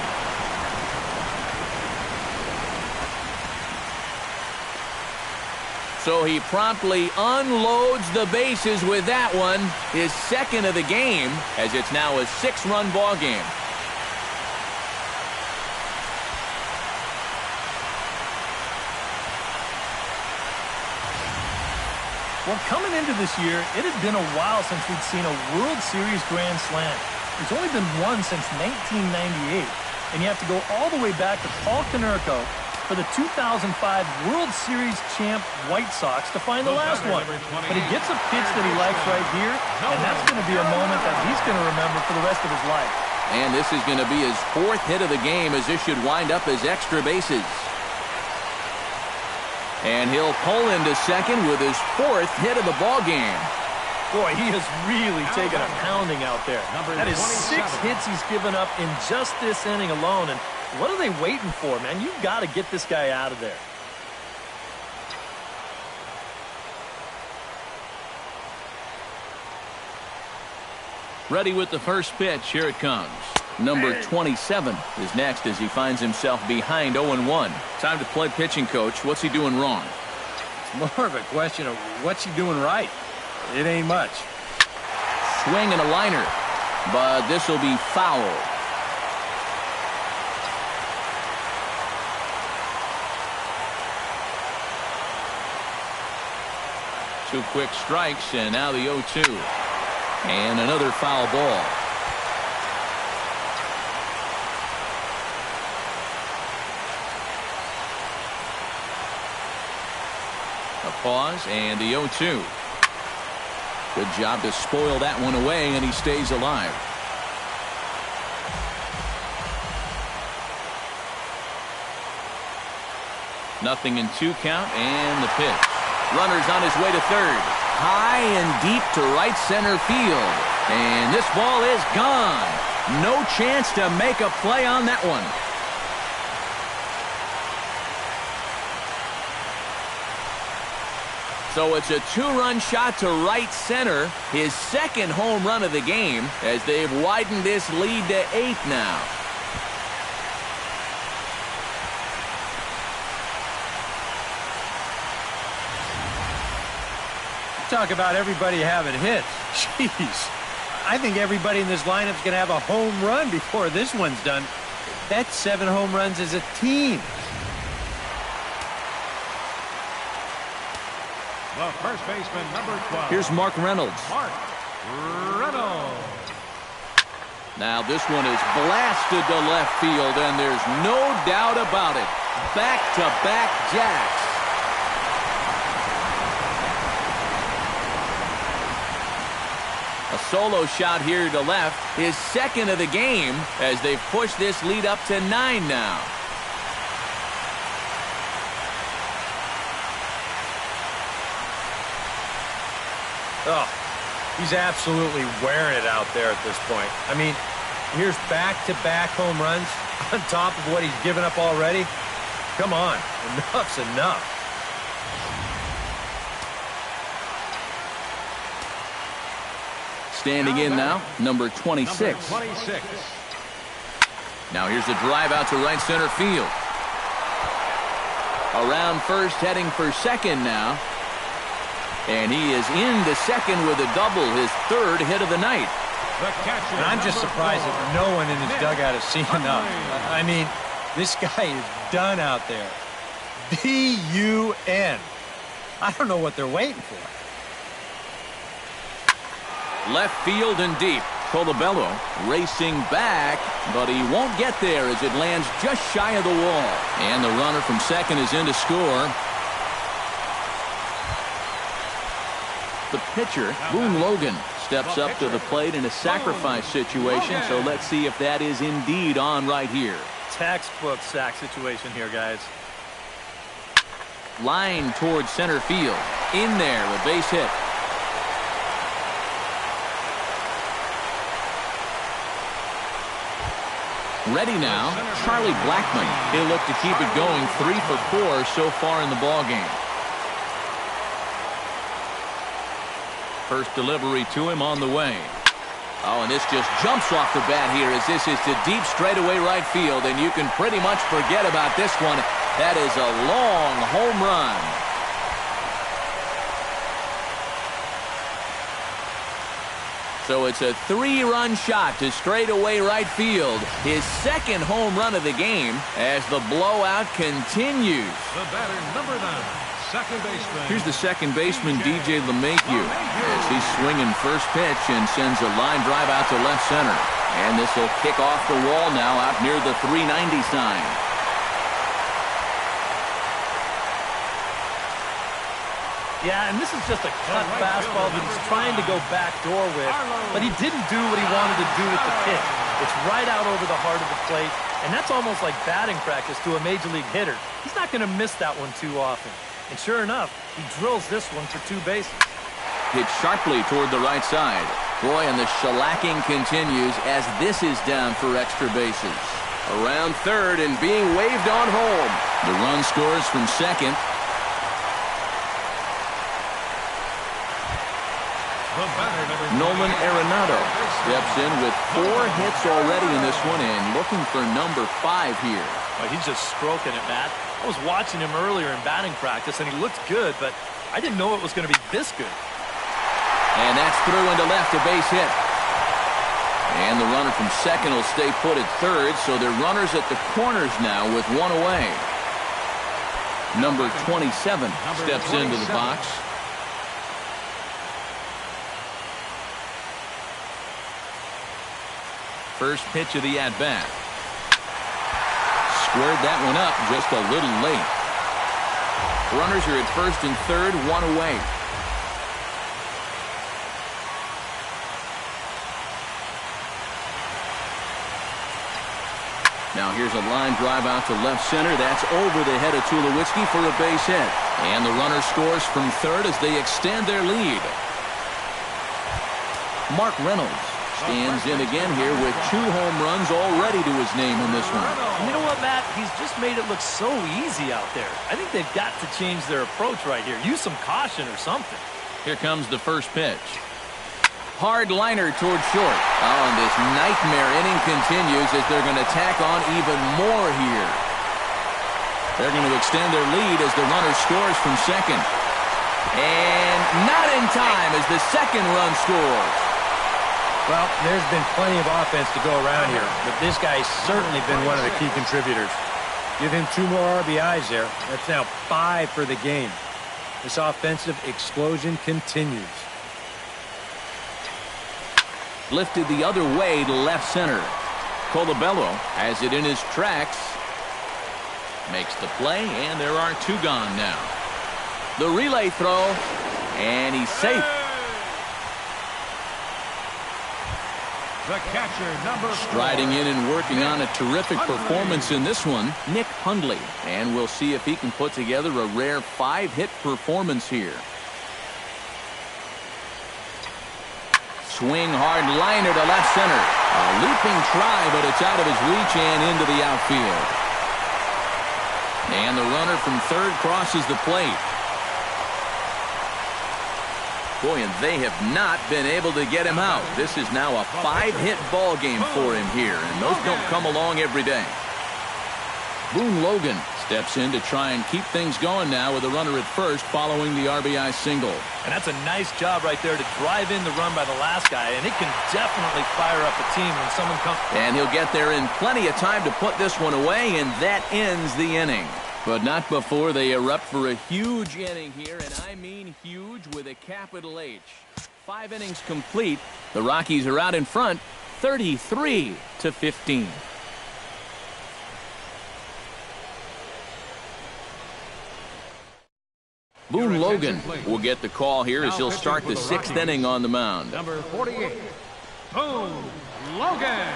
So he promptly unloads the bases with that one, his second of the game, as it's now a 6-run ball game. Well, coming into this year, it had been a while since we'd seen a World Series Grand Slam. There's only been one since 1998, and you have to go all the way back to Paul Konerko for the 2005 World Series champ White Sox to find the last one. But he gets a pitch that he likes right here, and that's going to be a moment that he's going to remember for the rest of his life. And this is going to be his 4th hit of the game, as this should wind up as extra bases. And he'll pull into second with his 4th hit of the ball game. Boy, he has really taken a pounding out there. That is 6 hits he's given up in just this inning alone. And what are they waiting for, man? You've got to get this guy out of there. Ready with the first pitch. Here it comes. Number 27 is next as he finds himself behind 0-1. Time to play pitching, coach. What's he doing wrong? It's more of a question of what's he doing right. It ain't much. Swing and a liner, but this will be foul. Two quick strikes, and now the 0-2. And another foul ball. A pause, and the 0-2. Good job to spoil that one away, and he stays alive. Nothing in 2 count, and the pitch. Runner's on his way to third. High and deep to right center field. And this ball is gone. No chance to make a play on that one. So it's a 2-run shot to right center, his 2nd home run of the game, as they've widened this lead to 8 now. Talk about everybody having hits. Jeez. I think everybody in this lineup's going to have a home run before this one's done. That's 7 home runs as a team. The first baseman, number 12. Here's Mark Reynolds. Mark Reynolds. Now this one is blasted to left field, and there's no doubt about it. Back-to-back jacks. A solo shot here to left, his 2nd of the game, as they've pushed this lead up to 9 now. Oh, he's absolutely wearing it out there at this point. I mean, here's back-to-back home runs on top of what he's given up already. Come on, enough's enough. Standing in now, number 26. Now here's a drive out to right center field. Around first, heading for second now. And he is into second with a double, his 3rd hit of the night. And I'm just surprised that no one in his dugout has seen enough. I mean, this guy is done out there. D-U-N. I don't know what they're waiting for. Left field and deep. Colabello racing back, but he won't get there as it lands just shy of the wall. And the runner from second is in to score. The pitcher, Boone Logan, steps up to the plate in a sacrifice situation, so let's see if that is indeed on right here. Textbook sack situation here, guys. Line towards center field. In there, a base hit. Ready now, Charlie Blackmon. He'll look to keep it going, 3 for 4 so far in the ballgame. First delivery to him on the way. Oh, and this just jumps off the bat here as this is to deep straightaway right field, and you can pretty much forget about this one. That is a long home run. So it's a 3-run shot to straightaway right field. His second home run of the game as the blowout continues. The batter, number 9, second baseman. Here's the second baseman, DJ LeMahieu, as he's swinging first pitch and sends a line drive out to left center. And this will kick off the wall now out near the 390 sign. Yeah, and this is just a cut fastball that he's trying to go backdoor with, but he didn't do what he wanted to do with the pitch. It's right out over the heart of the plate, and that's almost like batting practice to a major league hitter. He's not going to miss that one too often. And sure enough, he drills this one for 2 bases. Hit sharply toward the right side. Boy, and the shellacking continues as this is down for extra bases. Around third and being waved on home. The run scores from second. Nolan Arenado steps in with 4 hits already in this one and looking for number 5 here. Well, he's just stroking it, Matt. I was watching him earlier in batting practice, and he looked good, but I didn't know it was going to be this good. And that's through into left, a base hit. And the runner from second will stay put at third, so they're runners at the corners now with 1 away. Number 27 steps into the box. First pitch of the at-bat. Squared that one up just a little late. Runners are at first and third, 1 away. Now here's a line drive out to left center. That's over the head of Tulowitzki for a base hit. And the runner scores from third as they extend their lead. Mark Reynolds stands in again here with 2 home runs already to his name in this one. And you know what, Matt? He's just made it look so easy out there. I think they've got to change their approach right here. Use some caution or something. Here comes the first pitch. Hard liner towards short. Oh, and this nightmare inning continues as they're going to tack on even more here. They're going to extend their lead as the runner scores from second. And not in time as the second run scores. Well, there's been plenty of offense to go around here, but this guy's certainly been one of the key contributors. Give him 2 more RBIs there. That's now 5 for the game. This offensive explosion continues. Lifted the other way to left center. Colabello has it in his tracks. Makes the play, and there are 2 gone now. The relay throw, and he's safe. The catcher, number 4. Striding in and working on a terrific performance in this one, Nick Hundley. And we'll see if he can put together a rare 5-hit performance here. Swing hard liner to left center. A leaping try, but it's out of his reach and into the outfield. And the runner from third crosses the plate. Boy, and they have not been able to get him out. This is now a 5-hit ball game for him here, and those don't come along every day. Boone Logan steps in to try and keep things going now with a runner at first following the RBI single. And that's a nice job right there to drive in the run by the last guy, and it can definitely fire up a team when someone comes. And he'll get there in plenty of time to put this one away, and that ends the inning. But not before they erupt for a huge inning here, and I mean huge with a capital H. 5 innings complete. The Rockies are out in front, 33-15. Boone Logan will get the call here as he'll start the 6th inning on the mound. Number 48, Boone Logan.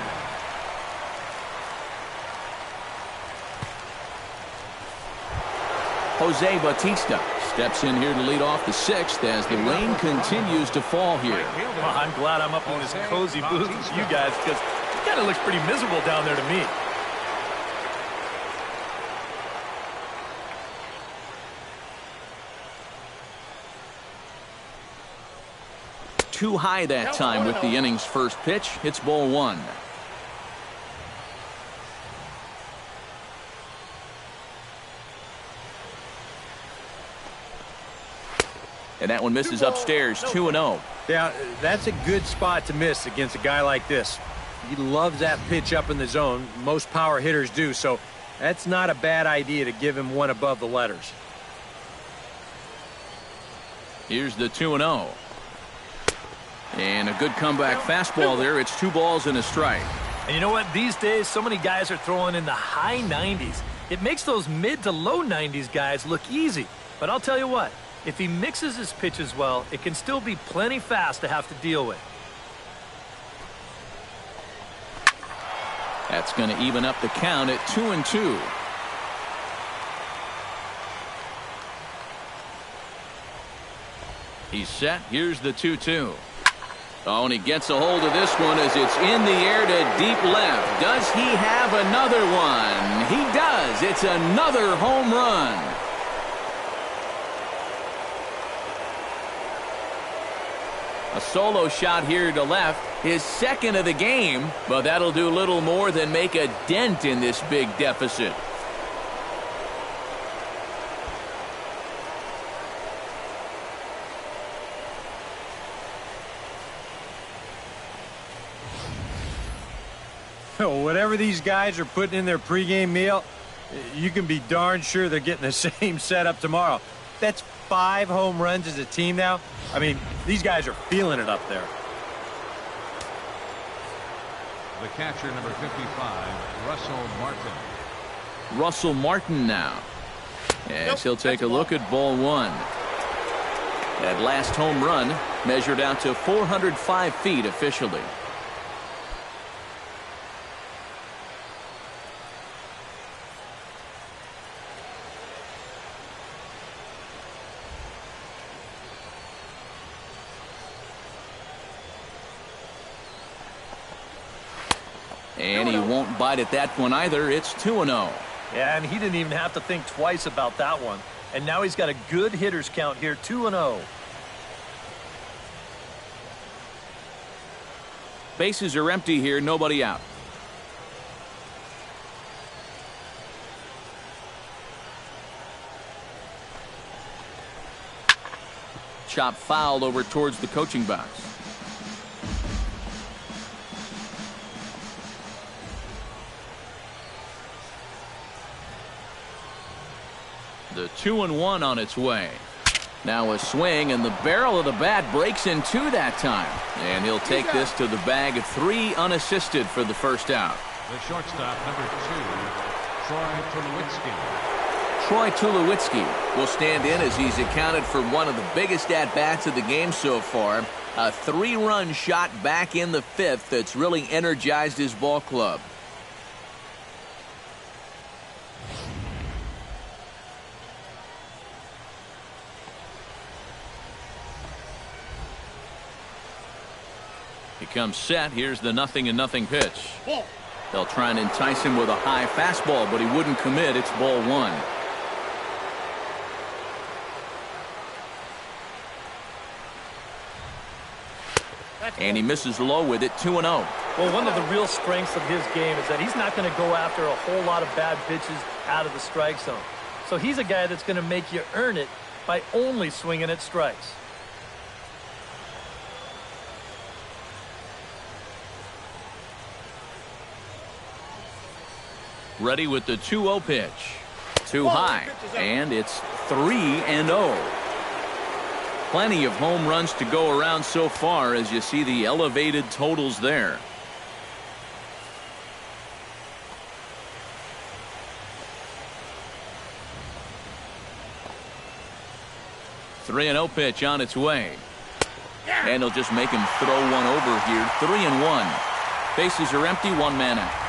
Jose Bautista steps in here to lead off the 6th as the rain continues to fall here. Well, I'm glad I'm up in this cozy booth with you guys because it kind of looks pretty miserable down there to me. Too high that time with the inning's first pitch. It's ball 1. And that one misses upstairs, 2-0. Yeah, that's a good spot to miss against a guy like this. He loves that pitch up in the zone. Most power hitters do, so that's not a bad idea to give him one above the letters. Here's the 2-0. And a good comeback fastball there. It's 2 balls and a strike. And you know what? These days, so many guys are throwing in the high 90s. It makes those mid to low 90s guys look easy. But I'll tell you what, if he mixes his pitches well, it can still be plenty fast to have to deal with. That's going to even up the count at 2-2. He's set. Here's the 2-2. Oh, and he gets a hold of this one as it's in the air to deep left. Does he have another one? He does. It's another home run. A solo shot here to left, his 2nd of the game, but that'll do little more than make a dent in this big deficit. Whatever these guys are putting in their pregame meal, you can be darn sure they're getting the same setup tomorrow. That's 5 home runs as a team now. I mean, these guys are feeling it up there. The catcher, number 55, Russell Martin. Russell Martin now. As he'll take a look at ball 1. That last home run measured out to 405 feet officially. And he won't bite at that one either. It's 2-0. Yeah, and he didn't even have to think twice about that one. And now he's got a good hitters count here, 2-0. Bases are empty here, nobody out. Chop foul over towards the coaching box. The 2-1 on its way. Now a swing, and the barrel of the bat breaks in 2 that time. And he'll take this to the bag of 3 unassisted for the first out. The shortstop, number 2, Troy Tulowitzki will stand in as he's accounted for one of the biggest at-bats of the game so far. A 3-run shot back in the 5th that's really energized his ball club. He comes set. Here's the 0-0 pitch. They'll try and entice him with a high fastball, but he wouldn't commit. It's ball 1. And he misses low with it, 2-0. Well, one of the real strengths of his game is that he's not going to go after a whole lot of bad pitches out of the strike zone. So he's a guy that's going to make you earn it by only swinging at strikes. Ready with the 2-0 pitch. Too high, and it's 3-0. Plenty of home runs to go around so far as you see the elevated totals there. Three and 0 pitch on its way. And he'll just make him throw one over here. 3-1. Bases are empty, one man out.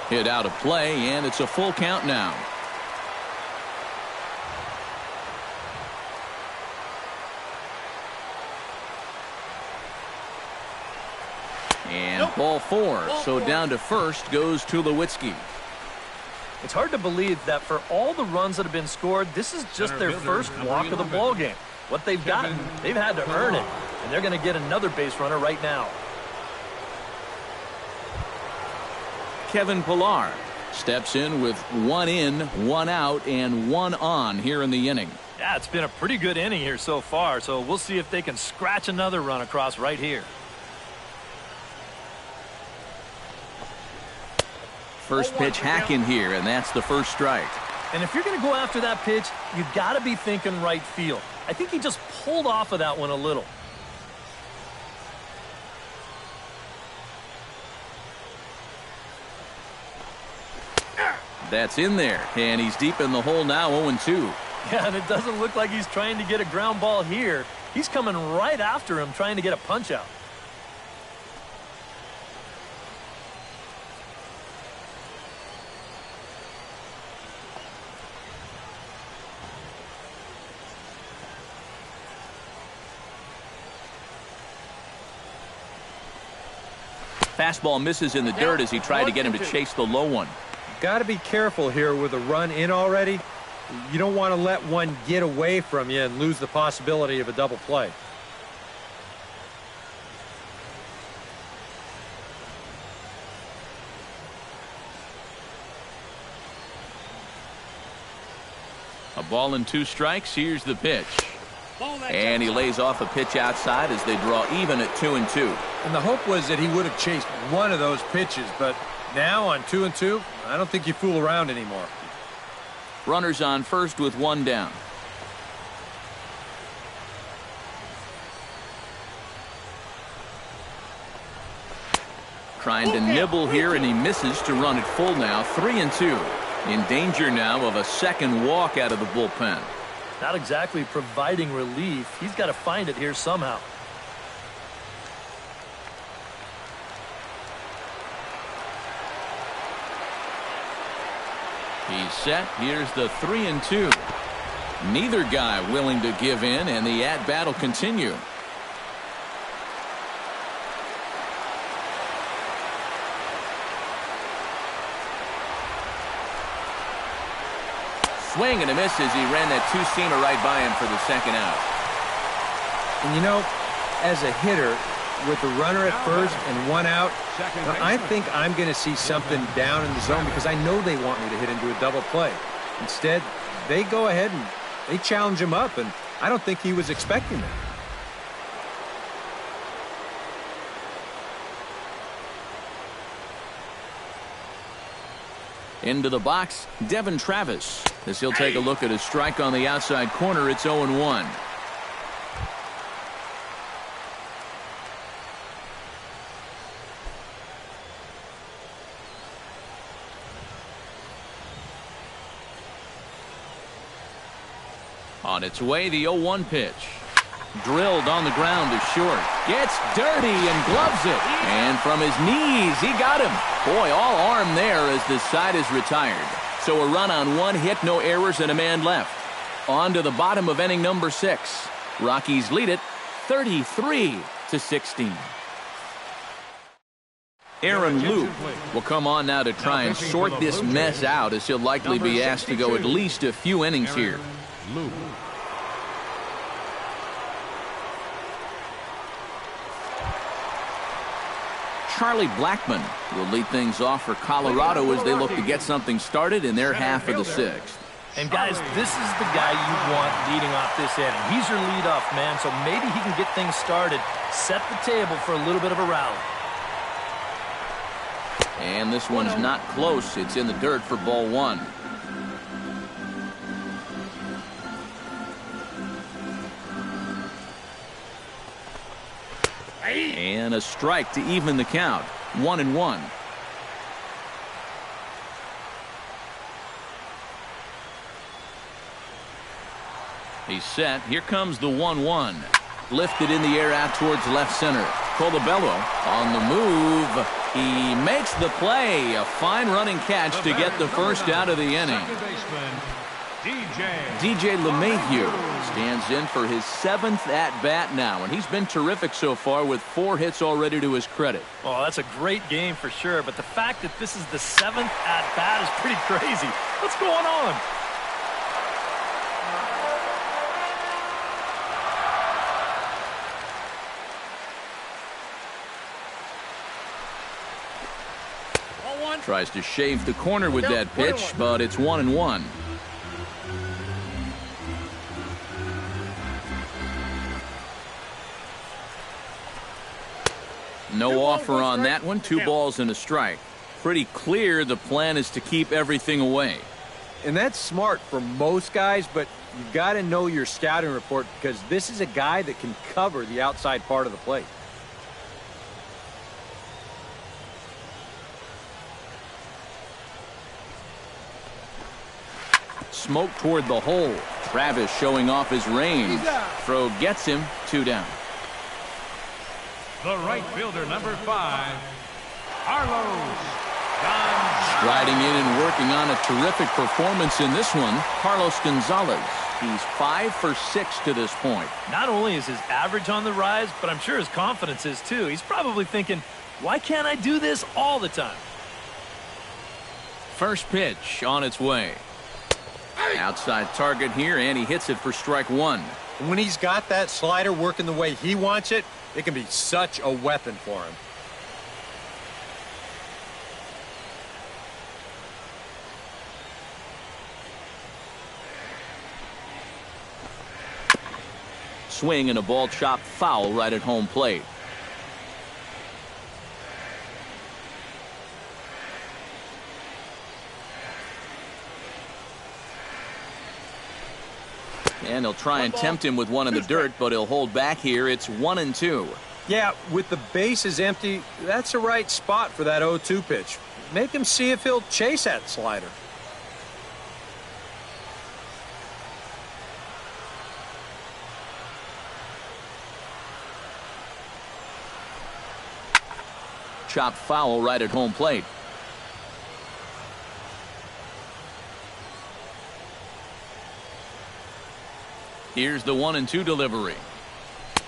Hit out of play, and it's a full count now. And ball 4. So down to first goes Tulowitzki. It's hard to believe that for all the runs that have been scored, this is just their first walk of the ball game. What they've gotten, they've had to earn it, and they're going to get another base runner right now. Kevin Pillar steps in with 1 in, 1 out, and 1 on here in the inning. Yeah, it's been a pretty good inning here so far, so we'll see if they can scratch another run across right here. First pitch hacking here, and that's the first strike. And if you're going to go after that pitch, you got to be thinking right field. I think he just pulled off of that one a little. That's in there, and he's deep in the hole now, 0-2. Yeah, and it doesn't look like he's trying to get a ground ball here. He's coming right after him, trying to get a punch out. Fastball misses in the dirt as he tried to get him to chase the low one. Got to be careful here with a run in already. You don't want to let one get away from you and lose the possibility of a double play. A ball and 2 strikes. Here's the pitch. And he lays off a pitch outside as they draw even at 2-2. And the hope was that he would have chased one of those pitches, but now on 2-2, I don't think you fool around anymore. Runners on first with 1 down. Trying to nibble here, and he misses to run it full now. 3-2. In danger now of a second walk out of the bullpen. Not exactly providing relief. He's got to find it here somehow. He's set. Here's the 3-2. Neither guy willing to give in, and the at-bat will continue. Swing and a miss as he ran that 2-seamer right by him for the second out. And you know, as a hitter, with the runner at first and 1 out, I think I'm going to see something down in the zone because I know they want me to hit into a double play. Instead, they go ahead and they challenge him up, and I don't think he was expecting that. Into the box, Devin Travis. As he'll take a look at a strike on the outside corner, it's 0-1. On its way, the 0-1 pitch. Drilled on the ground to short. Gets dirty and gloves it. And from his knees, he got him. Boy, all arm there as the side is retired. So a run on 1 hit, no errors, and a man left. On to the bottom of inning number 6. Rockies lead it 33-16. Aaron Luke will come on now to try and sort this mess out as he'll likely be asked to go at least a few innings here. Charlie Blackmon will lead things off for Colorado as they look to get something started in their half of the 6th. And guys, this is the guy you want leading off this inning. He's your leadoff man, so maybe he can get things started, set the table for a little bit of a rally. And this one's not close. It's in the dirt for ball one. And a strike to even the count. 1-1. He's set. Here comes the 1-1. Lifted in the air out towards left center. Colabello on the move. He makes the play. A fine running catch to get the first out of the inning. DJ LeMahieu stands in for his 7th at-bat now, and he's been terrific so far with 4 hits already to his credit. Oh, that's a great game for sure, but the fact that this is the 7th at-bat is pretty crazy. What's going on? Tries to shave the corner with that pitch, but it's 1-1. No offer on that one. 2 balls and a strike. Pretty clear the plan is to keep everything away. And that's smart for most guys, but you've got to know your scouting report because this is a guy that can cover the outside part of the plate. Smoke toward the hole. Travis showing off his range. Throw gets him. 2 down. The right fielder, number 5, Carlos. Striding in and working on a terrific performance in this one, Carlos Gonzalez. He's 5 for 6 to this point. Not only is his average on the rise, but I'm sure his confidence is too. He's probably thinking, why can't I do this all the time? First pitch on its way. Outside target here, and he hits it for strike 1. And when he's got that slider working the way he wants it, it can be such a weapon for him. Swing and a ball chopped foul right at home plate. And he'll try and tempt him with one in the dirt, but he'll hold back here. It's 1-2. Yeah, with the bases empty, that's the right spot for that 0-2 pitch. Make him see if he'll chase that slider. Chopped foul right at home plate. Here's the 1-2 delivery.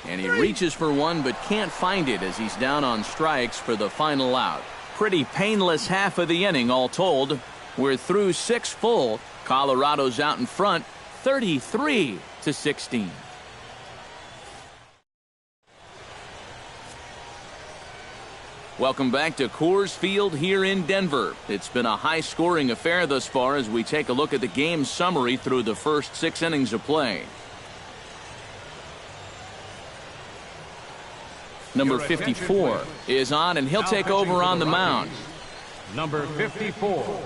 And he reaches for one but can't find it as he's down on strikes for the final out. Pretty painless half of the inning all told. We're through 6 full. Colorado's out in front 33-16. Welcome back to Coors Field here in Denver. It's been a high-scoring affair thus far as we take a look at the game summary through the first 6 innings of play. Number 54 is on, and he'll take over on the mound. Number 54.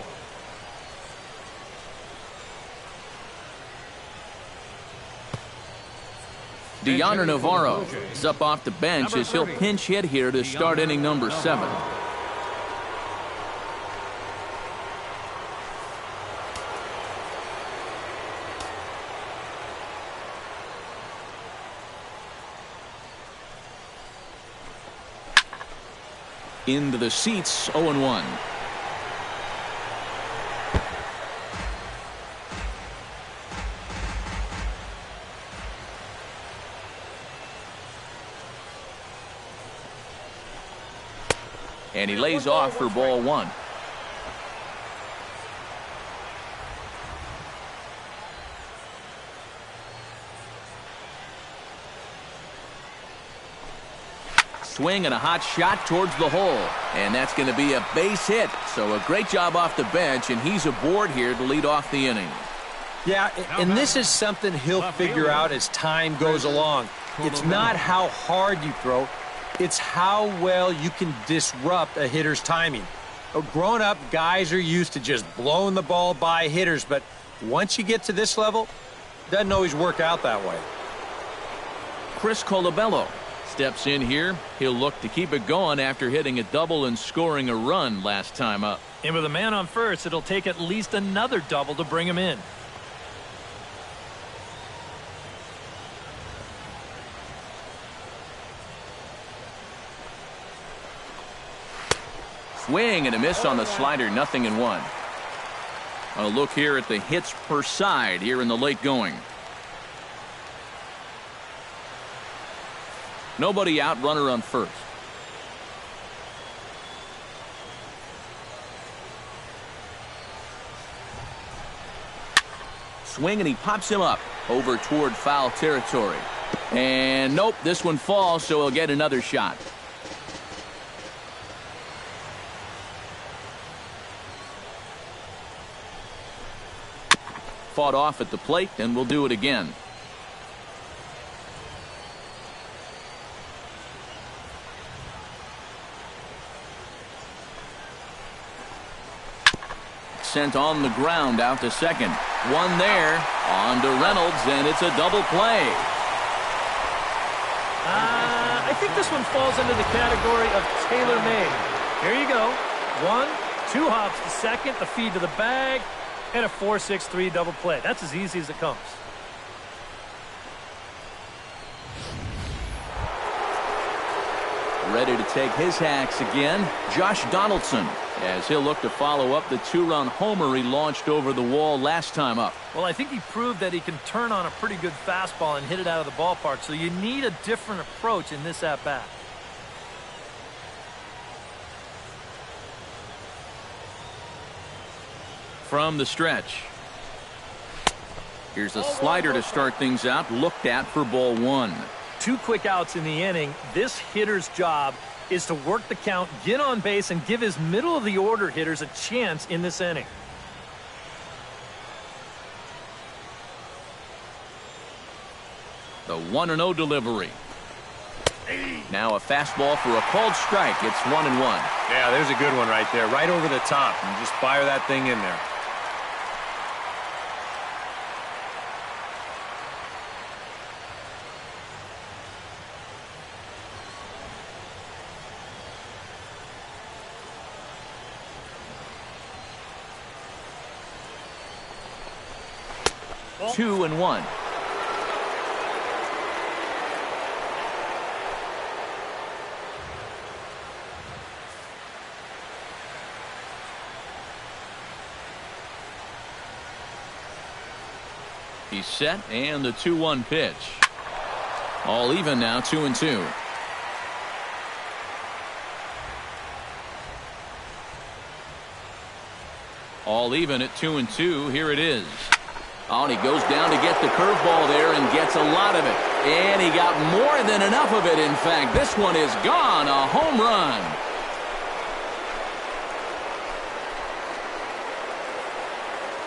Deoner Navarro is up off the bench as he'll pinch hit here to start inning number 7. Into the seats, 0-1. And he lays off for ball 1. Swing and a hot shot towards the hole. And that's going to be a base hit. So a great job off the bench, and he's aboard here to lead off the inning. Yeah, and this is something he'll figure out as time goes along. It's not how hard you throw. It's how well you can disrupt a hitter's timing. Growing up, guys are used to just blowing the ball by hitters, but once you get to this level, it doesn't always work out that way. Chris Colabello steps in here. He'll look to keep it going after hitting a double and scoring a run last time up. And with a man on first, it'll take at least another double to bring him in. Swing and a miss on the slider, 0-1. A look here at the hits per side here in the late going. Nobody out, runner on first. Swing and he pops him up over toward foul territory. And nope, this one falls, so he'll get another shot. Fought off at the plate, and we'll do it again. Sent on the ground out to second. One there, on to Reynolds, and it's a double play. I think this one falls under the category of tailor-made. Here you go. 1, 2 hops to second, the feed to the bag, and a 4-6-3 double play. That's as easy as it comes. Ready to take his hacks again, Josh Donaldson, as he'll look to follow up the 2-run homer he launched over the wall last time up. Well, I think he proved that he can turn on a pretty good fastball and hit it out of the ballpark, so you need a different approach in this at-bat. From the stretch. Here's a slider to start things out, looked at for ball 1. 2 quick outs in the inning. This hitter's job is to work the count, get on base, and give his middle-of-the-order hitters a chance in this inning. The 1-0 delivery. Now a fastball for a called strike. It's 1-1. Yeah, there's a good one right there, right over the top, and just fire that thing in there. Well, 2-1. He's set, and the 2-1 pitch. All even now, 2-2. All even at 2-2. Here it is. Oh, and he goes down to get the curveball there and gets a lot of it. And he got more than enough of it, in fact. This one is gone. A home run.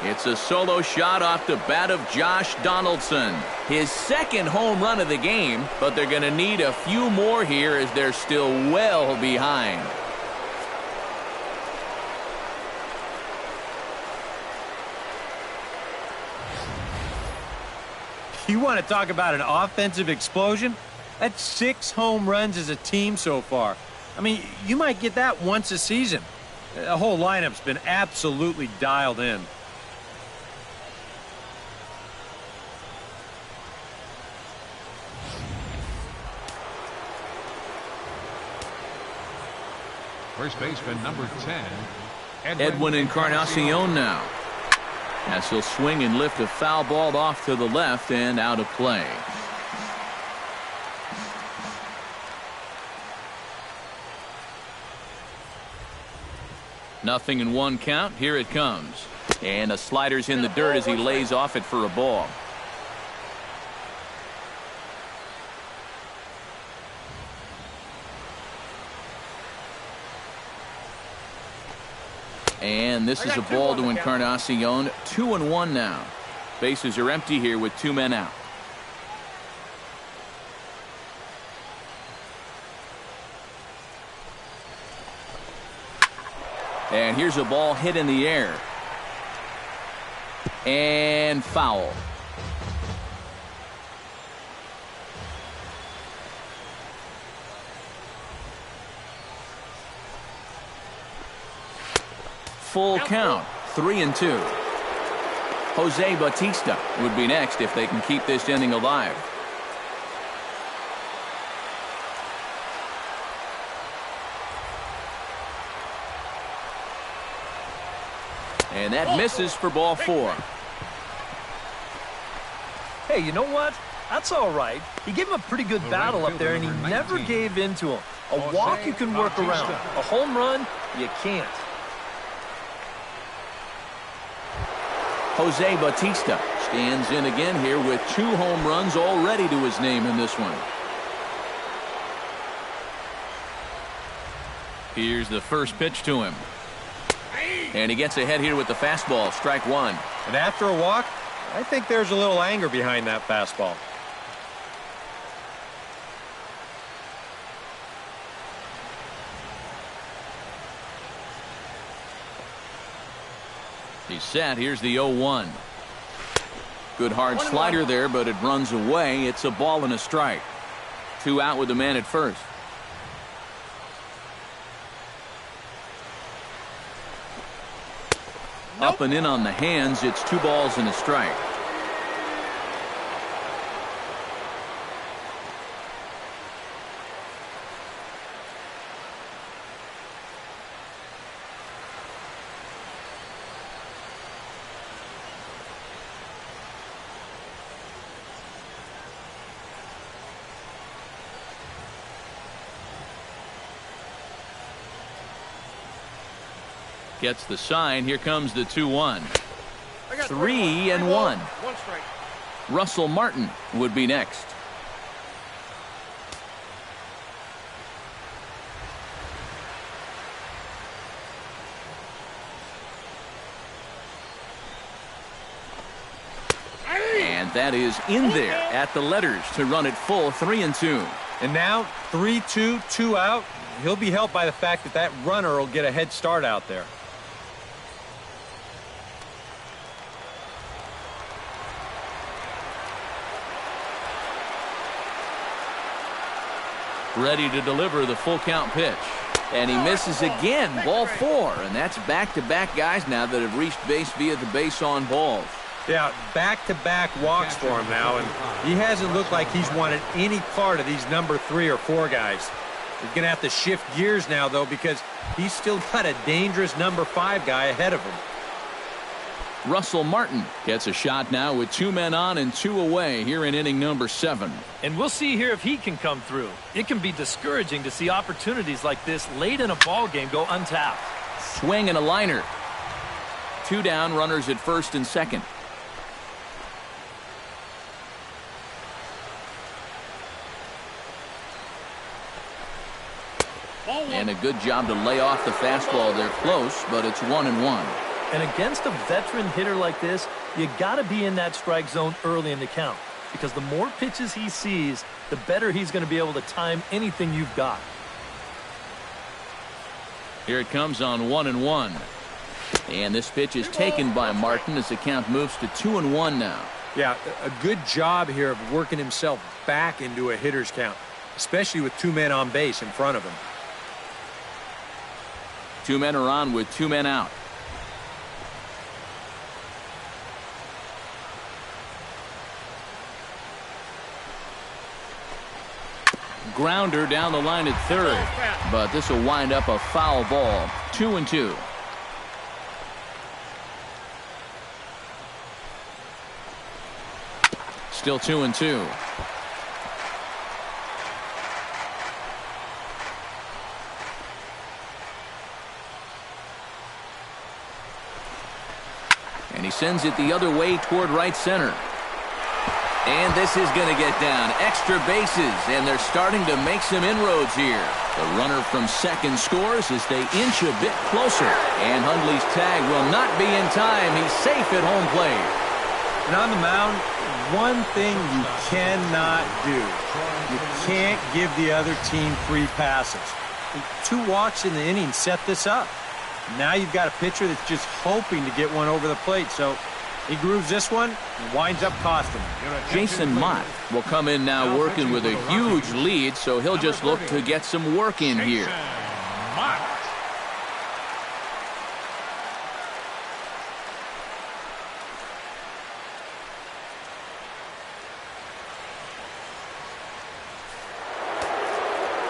It's a solo shot off the bat of Josh Donaldson. His second home run of the game, but they're going to need a few more here as they're still well behind. You want to talk about an offensive explosion? That's 6 home runs as a team so far. I mean, you might get that once a season. The whole lineup's been absolutely dialed in. First baseman number 10, Edwin Encarnacion now, as he'll swing and lift a foul ball off to the left and out of play. Nothing in 1 count. Here it comes. And a slider's in the dirt as he lays off it for a ball. And this is a ball to Encarnacion. 2-1 now. Bases are empty here with 2 men out. And here's a ball hit in the air. And foul. Full count, 3-2. Jose Bautista would be next if they can keep this inning alive. And that misses for ball 4. Hey, you know what? That's all right. He gave him a pretty good battle up there, and he never gave in to him. A walk you can work around. A home run, you can't. Jose Bautista stands in again here with 2 home runs already to his name in this one. Here's the first pitch to him. And he gets ahead here with the fastball, strike 1. And after a walk, I think there's a little anger behind that fastball. He's set. Here's the 0-1. Good hard slider there, but it runs away. It's a ball and a strike. 2 out with the man at first. Up and in on the hands. It's 2 balls and a strike. Gets the sign. Here comes the 2-1. 3-1. Russell Martin would be next. And that is in there at the letters to run it full 3-2. And now 3-2, 2 out. He'll be helped by the fact that that runner will get a head start out there. Ready to deliver the full count pitch. And he misses again. Ball 4. And that's back-to-back guys now that have reached base via the base on balls. Yeah, back-to-back walks for him now. And he hasn't looked like he's wanted any part of these number 3 or 4 guys. He's going to have to shift gears now, though, because he's still got a dangerous number 5 guy ahead of him. Russell Martin gets a shot now with 2 men on and 2 away here in inning number 7. And we'll see here if he can come through. It can be discouraging to see opportunities like this late in a ball game go untapped. Swing and a liner. 2 down, runners at first and second. And a good job to lay off the fastball. They're close, but it's 1-1. And against a veteran hitter like this, you got to be in that strike zone early in the count, because the more pitches he sees, the better he's going to be able to time anything you've got. Here it comes on 1-1. And this pitch is taken by Martin as the count moves to 2-1 now. Yeah, a good job here of working himself back into a hitter's count, especially with 2 men on base in front of him. 2 men are on with 2 men out. Grounder down the line at third, but this will wind up a foul ball. 2-2. Still 2-2. And he sends it the other way toward right center. And this is going to get down. Extra bases, and they're starting to make some inroads here. The runner from second scores as they inch a bit closer. And Hundley's tag will not be in time. He's safe at home plate. And on the mound, one thing you cannot do. You can't give the other team free passes. 2 walks in the inning set this up. Now you've got a pitcher that's just hoping to get one over the plate. So he grooves this one and winds up costing him. Jason Mott will come in now working with a huge lead, so he'll just look to get some work in here.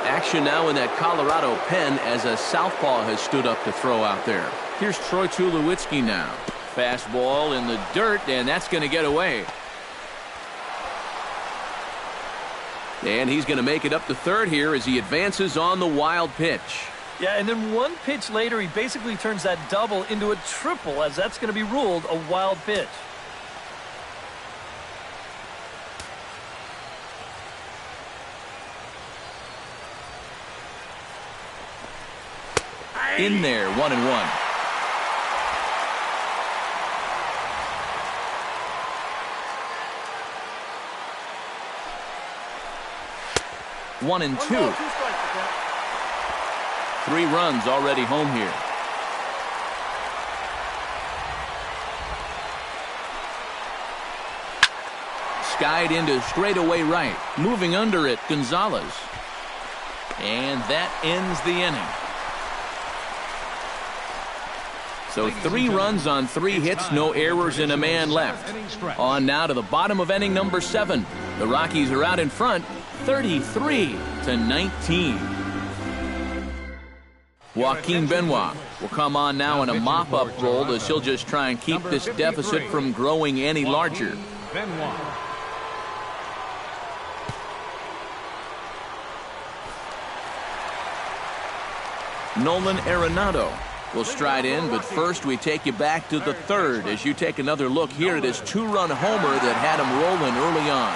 Action now in that Colorado pen as a southpaw has stood up to throw out there. Here's Troy Tulowitzki now. Fastball in the dirt, and that's going to get away. And he's going to make it up to third here as he advances on the wild pitch. Yeah, and then one pitch later, he basically turns that double into a triple, as that's going to be ruled a wild pitch. In there, 1-1. One and two. 3 runs already home here. Skied into straightaway right. Moving under it, Gonzalez. And that ends the inning. So 3 runs on 3 hits, no errors, and a man left. On now to the bottom of inning number 7. The Rockies are out in front, 33-19. Joaquin Benoit will come on now in a mop-up role as he'll just try and keep this deficit from growing any larger. Nolan Arenado will stride in, but first we take you back to the 3rd as you take another look here at his 2-run homer that had him rolling early on.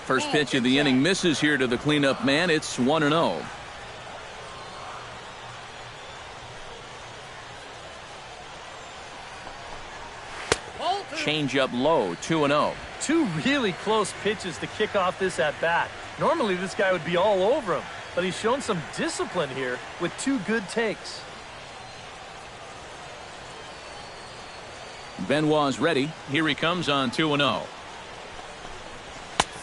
First pitch of the inning misses here to the cleanup man. It's 1-0. Change up low, 2-0. 2 really close pitches to kick off this at-bat. Normally this guy would be all over him, but he's shown some discipline here with 2 good takes. Benoit's ready. Here he comes on 2-0.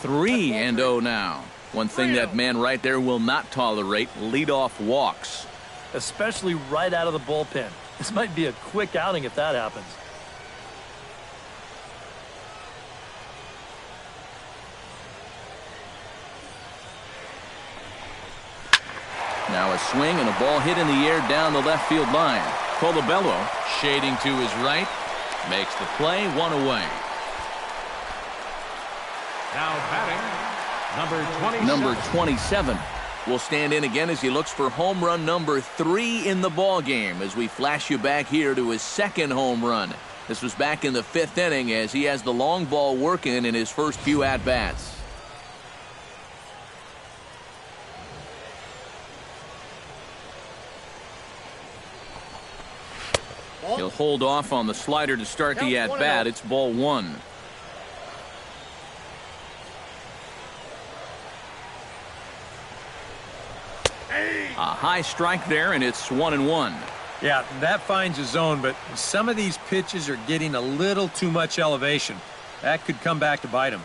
3-0 now. One thing that man right there will not tolerate, leadoff walks. Especially right out of the bullpen. This might be a quick outing if that happens. Now a swing and a ball hit in the air down the left field line. Colabello shading to his right. Makes the play, 1 away. Now batting, number 27 will stand in again as he looks for home run number 3 in the ball game as we flash you back here to his 2nd home run. This was back in the 5th inning as he has the long ball working in his first few at-bats. He'll hold off on the slider to start the at-bat. It's ball 1. A high strike there, and it's 1-1. Yeah, that finds a zone, but some of these pitches are getting a little too much elevation. That could come back to bite him.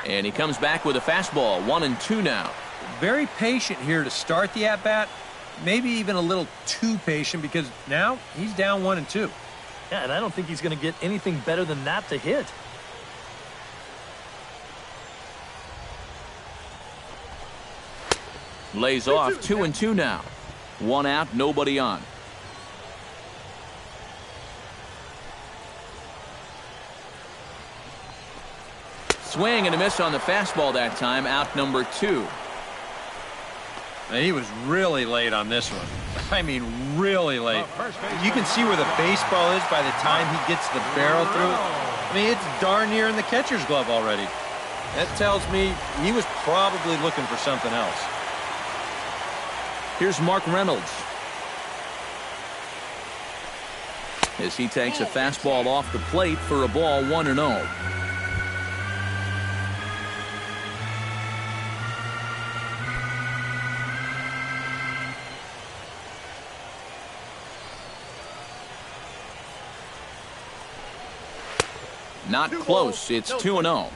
And he comes back with a fastball, 1-2 now. Very patient here to start the at-bat. Maybe even a little too patient because now he's down 1-2. Yeah, and I don't think he's going to get anything better than that to hit. Lays off, 2-2 now. 1 out, nobody on. Swing and a miss on the fastball that time, out number 2. And he was really late on this one. I mean, really late. You can see where the baseball is by the time he gets the barrel through it. I mean, it's darn near in the catcher's glove already. That tells me he was probably looking for something else. Here's Mark Reynolds. As he takes a fastball off the plate for a ball 1-0. Not close. It's 2-0.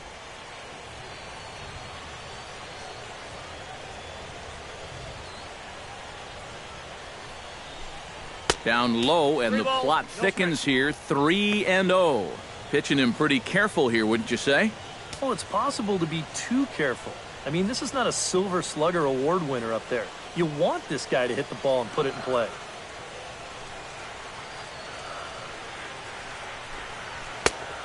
Down low, and the plot thickens here. 3-0. Pitching him pretty careful here, wouldn't you say? Well, it's possible to be too careful. I mean, this is not a Silver Slugger award winner up there. You want this guy to hit the ball and put it in play.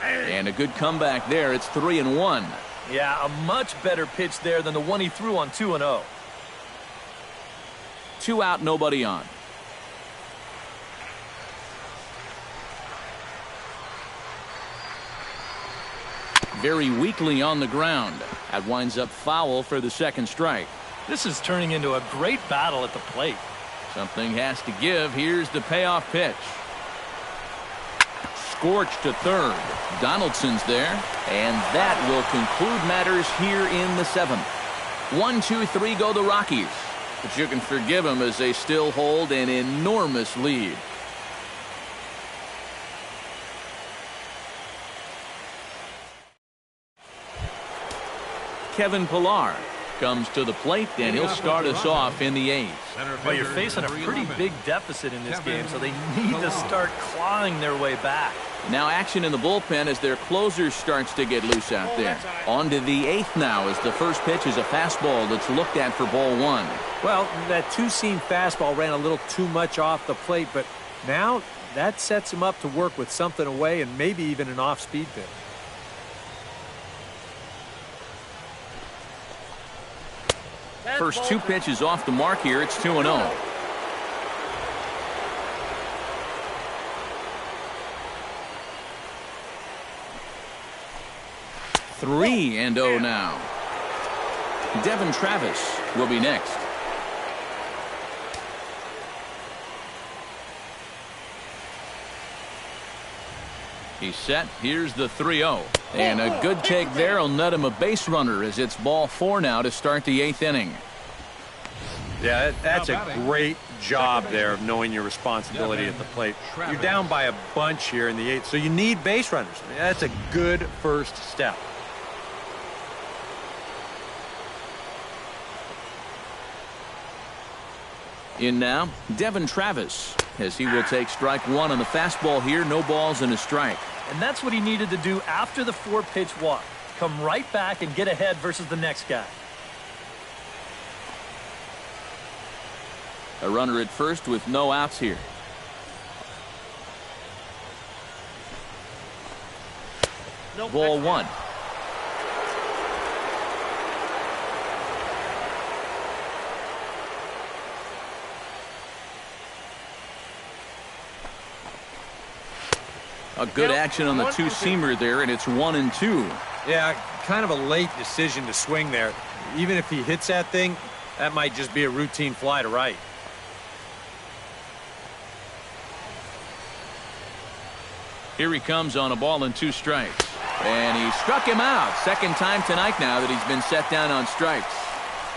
And a good comeback there. It's 3-1. Yeah, a much better pitch there than the one he threw on 2-0. 2 out, nobody on. Very weakly on the ground. That winds up foul for the second strike. This is turning into a great battle at the plate. Something has to give. Here's the payoff pitch. Scorched to third. Donaldson's there, and that will conclude matters here in the 7th. 1-2-3 go the Rockies, but you can forgive them as they still hold an enormous lead. Kevin Pillar comes to the plate, and he'll start us off in the 8th. Well, you're facing a pretty big deficit in this game, so they need to start clawing their way back. Now action in the bullpen as their closer starts to get loose out there. On to the 8th now as the first pitch is a fastball that's looked at for ball 1. Well, that two-seam fastball ran a little too much off the plate, but now that sets him up to work with something away and maybe even an off-speed pitch. First 2 pitches off the mark here. It's 2-0. Three and 0 now. Devin Travis will be next. He's set. Here's the 3-0. And a good take there will net him a base runner as it's ball 4 now to start the 8th inning. Yeah, that's a great job there of knowing your responsibility at the plate. You're down by a bunch here in the 8th, so you need base runners. That's a good first step. In now, Devin Travis, as he will take strike 1 on the fastball here. No balls and a strike. And that's what he needed to do after the 4-pitch walk. Come right back and get ahead versus the next guy. A runner at first with no outs here. Ball 1. A good action on the two-seamer there, and it's 1-2. Yeah, kind of a late decision to swing there. Even if he hits that thing, that might just be a routine fly to right. Here he comes on a ball and 2 strikes. And he struck him out. Second time tonight now that he's been set down on strikes.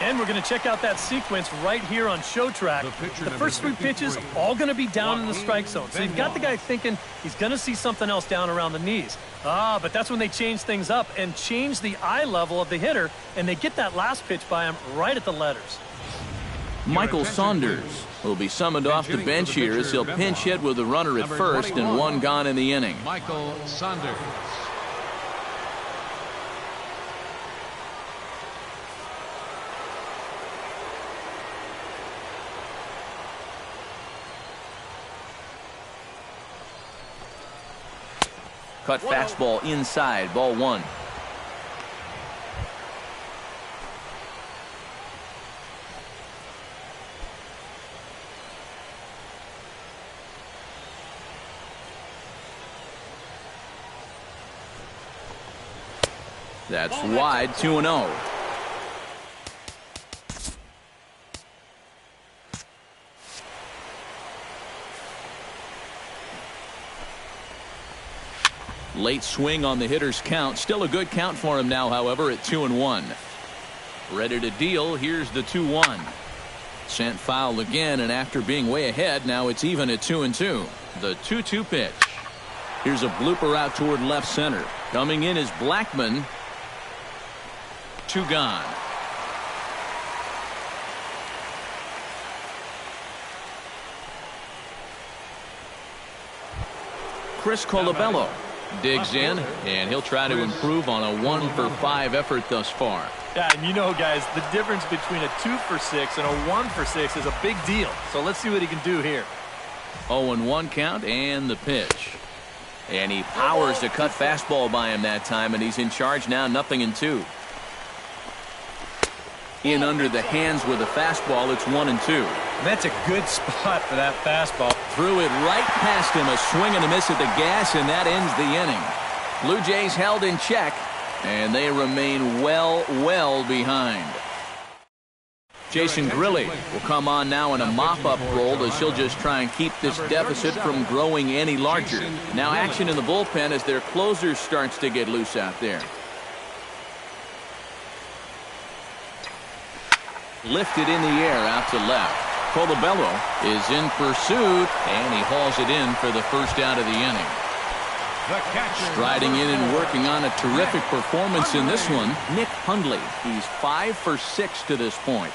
And we're going to check out that sequence right here on Show Track. The first 3 pitches all going to be down in the strike zone. So you've got the guy thinking he's going to see something else down around the knees. But that's when they change things up and change the eye level of the hitter, and they get that last pitch by him right at the letters. Michael Saunders will be summoned off the bench here as he'll pinch hit with a runner at first and 1 gone in the inning. Michael Saunders. Cut fastball inside, ball 1. That's wide, 2-0. Late swing on the hitter's count. Still a good count for him now, however, at 2-1. Ready to deal. Here's the 2-1. Sent foul again, and after being way ahead, now it's even at 2-2. The 2-2 pitch. Here's a blooper out toward left center. Coming in is Blackman. 2 gone. Chris Colabello digs in, and he'll try to improve on a 1-for-5 effort thus far. Yeah, and you know, guys, the difference between a 2-for-6 and a 1-for-6 is a big deal. So let's see what he can do here. 0-1 count and the pitch. And he powers the cut fastball by him that time, and he's in charge now, 0-2. In under the hands with a fastball, it's 1-2. And that's a good spot for that fastball. Threw it right past him, a swing and a miss at the gas, and that ends the inning. Blue Jays held in check, and they remain well behind. Jason Grilli will come on now in a mop-up role as he'll just try and keep this deficit from growing any larger. Now action in the bullpen as their closer starts to get loose out there. Lifted in the air out to left. Colabello is in pursuit, and he hauls it in for the first out of the inning. Striding in and working on a terrific performance in this one, Nick Hundley. He's 5 for 6 to this point.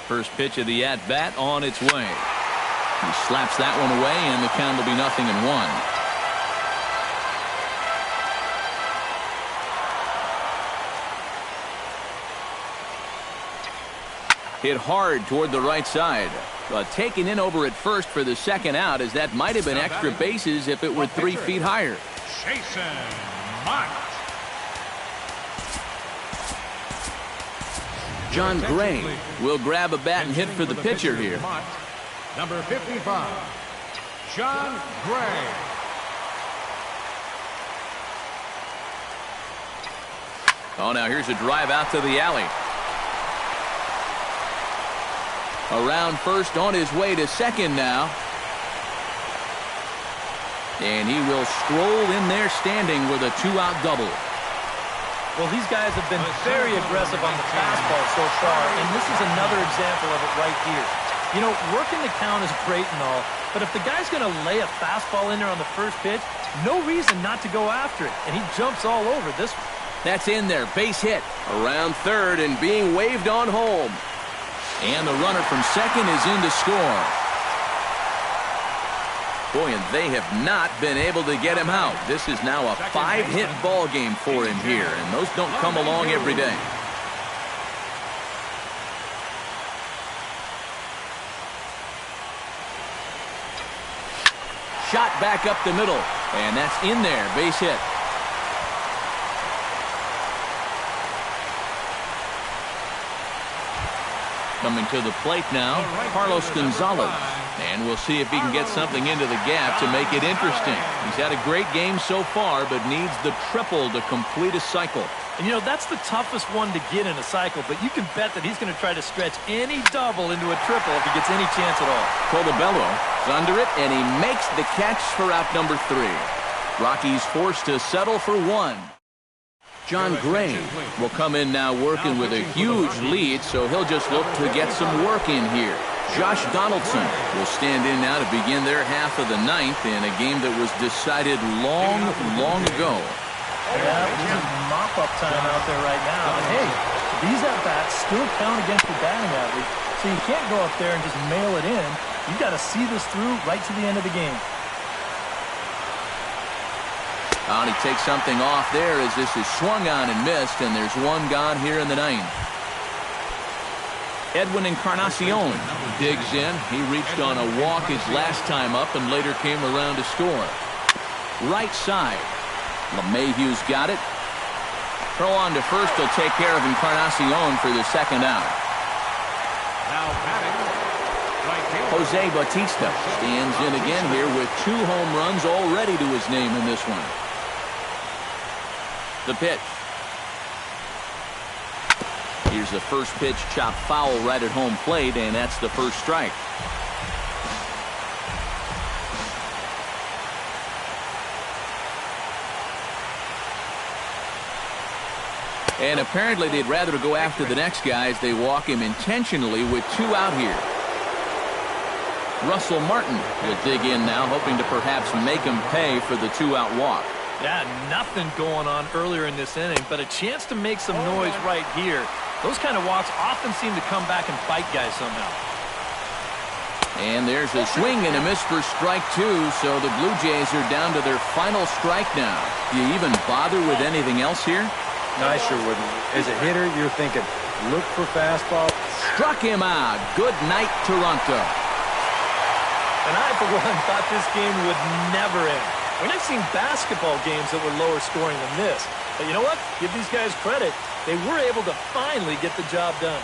First pitch of the at-bat on its way. He slaps that one away, and the count will be 0-1. Hit hard toward the right side. Taken in over at first for the second out, as that might have been extra bases if it were 3 feet higher. Jason Mott. John Gray will grab a bat and hit for the pitcher here. Number 55, John Gray. Oh, now here's a drive out to the alley. Around first, on his way to second now. And he will stroll in there standing with a 2-out double. Well, these guys have been very aggressive on the fastball so far, and this is another example of it right here. You know, working the count is great and all, but if the guy's going to lay a fastball in there on the first pitch, no reason not to go after it, and he jumps all over this one. That's in there, base hit. Around third and being waved on home. And the runner from second is in to score. Boy, and they have not been able to get him out. This is now a 5-hit ball game for him here, and those don't come along every day. Shot back up the middle, and that's in there, base hit. Coming to the plate now, Carlos Gonzalez. And we'll see if he can get something into the gap to make it interesting. He's had a great game so far, but needs the triple to complete a cycle. And, you know, that's the toughest one to get in a cycle, but you can bet that he's going to try to stretch any double into a triple if he gets any chance at all. Colabello is under it, and he makes the catch for out number 3. Rockies forced to settle for 1. John Gray will come in now working with a huge lead, so he'll just look to get some work in here. Josh Donaldson will stand in now to begin their half of the 9th in a game that was decided long ago. Yeah, this is mop-up time out there right now. And hey, these at-bats still count against your batting average, so you can't go up there and just mail it in. You've got to see this through right to the end of the game. Oh, and he takes something off there as this is swung on and missed, and there's 1 gone here in the 9th. Edwin Encarnacion digs in. He reached on a walk his last time up and later came around to score. Right side. LeMahieu's got it. Throw on to first will take care of Encarnacion for the second out. Now batting, right fielder, Jose Bautista stands in again here with 2 home runs already to his name in this one. The pitch. Here's the first pitch, chopped foul right at home plate, and that's the first strike. And apparently they'd rather go after the next guy as they walk him intentionally with 2 out here. Russell Martin will dig in now, hoping to perhaps make him pay for the 2-out walk. Yeah, nothing going on earlier in this inning, but a chance to make some noise right here. Those kind of walks often seem to come back and bite guys somehow. And there's a swing and a miss for strike 2, so the Blue Jays are down to their final strike now. Do you even bother with anything else here? No, I sure wouldn't. As a hitter, you're thinking, look for fastball. Struck him out. Good night, Toronto. And I, for one, thought this game would never end. I mean, I've seen basketball games that were lower scoring than this. But you know what? Give these guys credit. They were able to finally get the job done.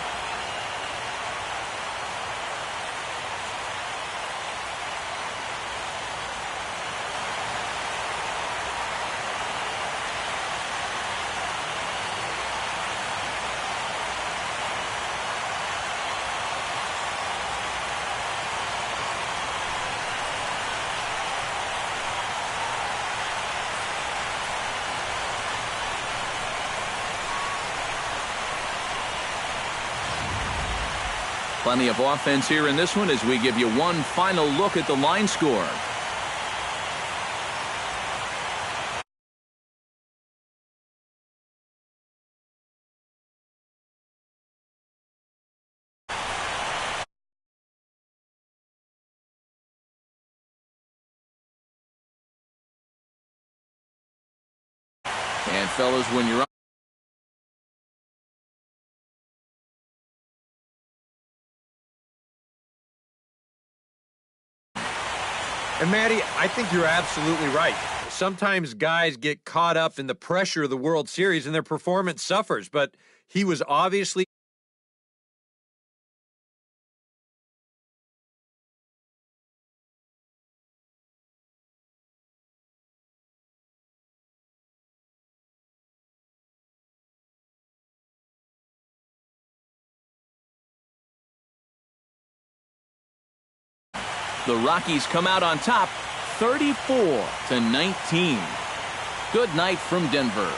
Plenty of offense here in this one as we give you one final look at the line score. And fellas, when you're And, Matty, I think you're absolutely right. Sometimes guys get caught up in the pressure of the World Series and their performance suffers, but he was obviously the Rockies come out on top 34-19. Good night from Denver.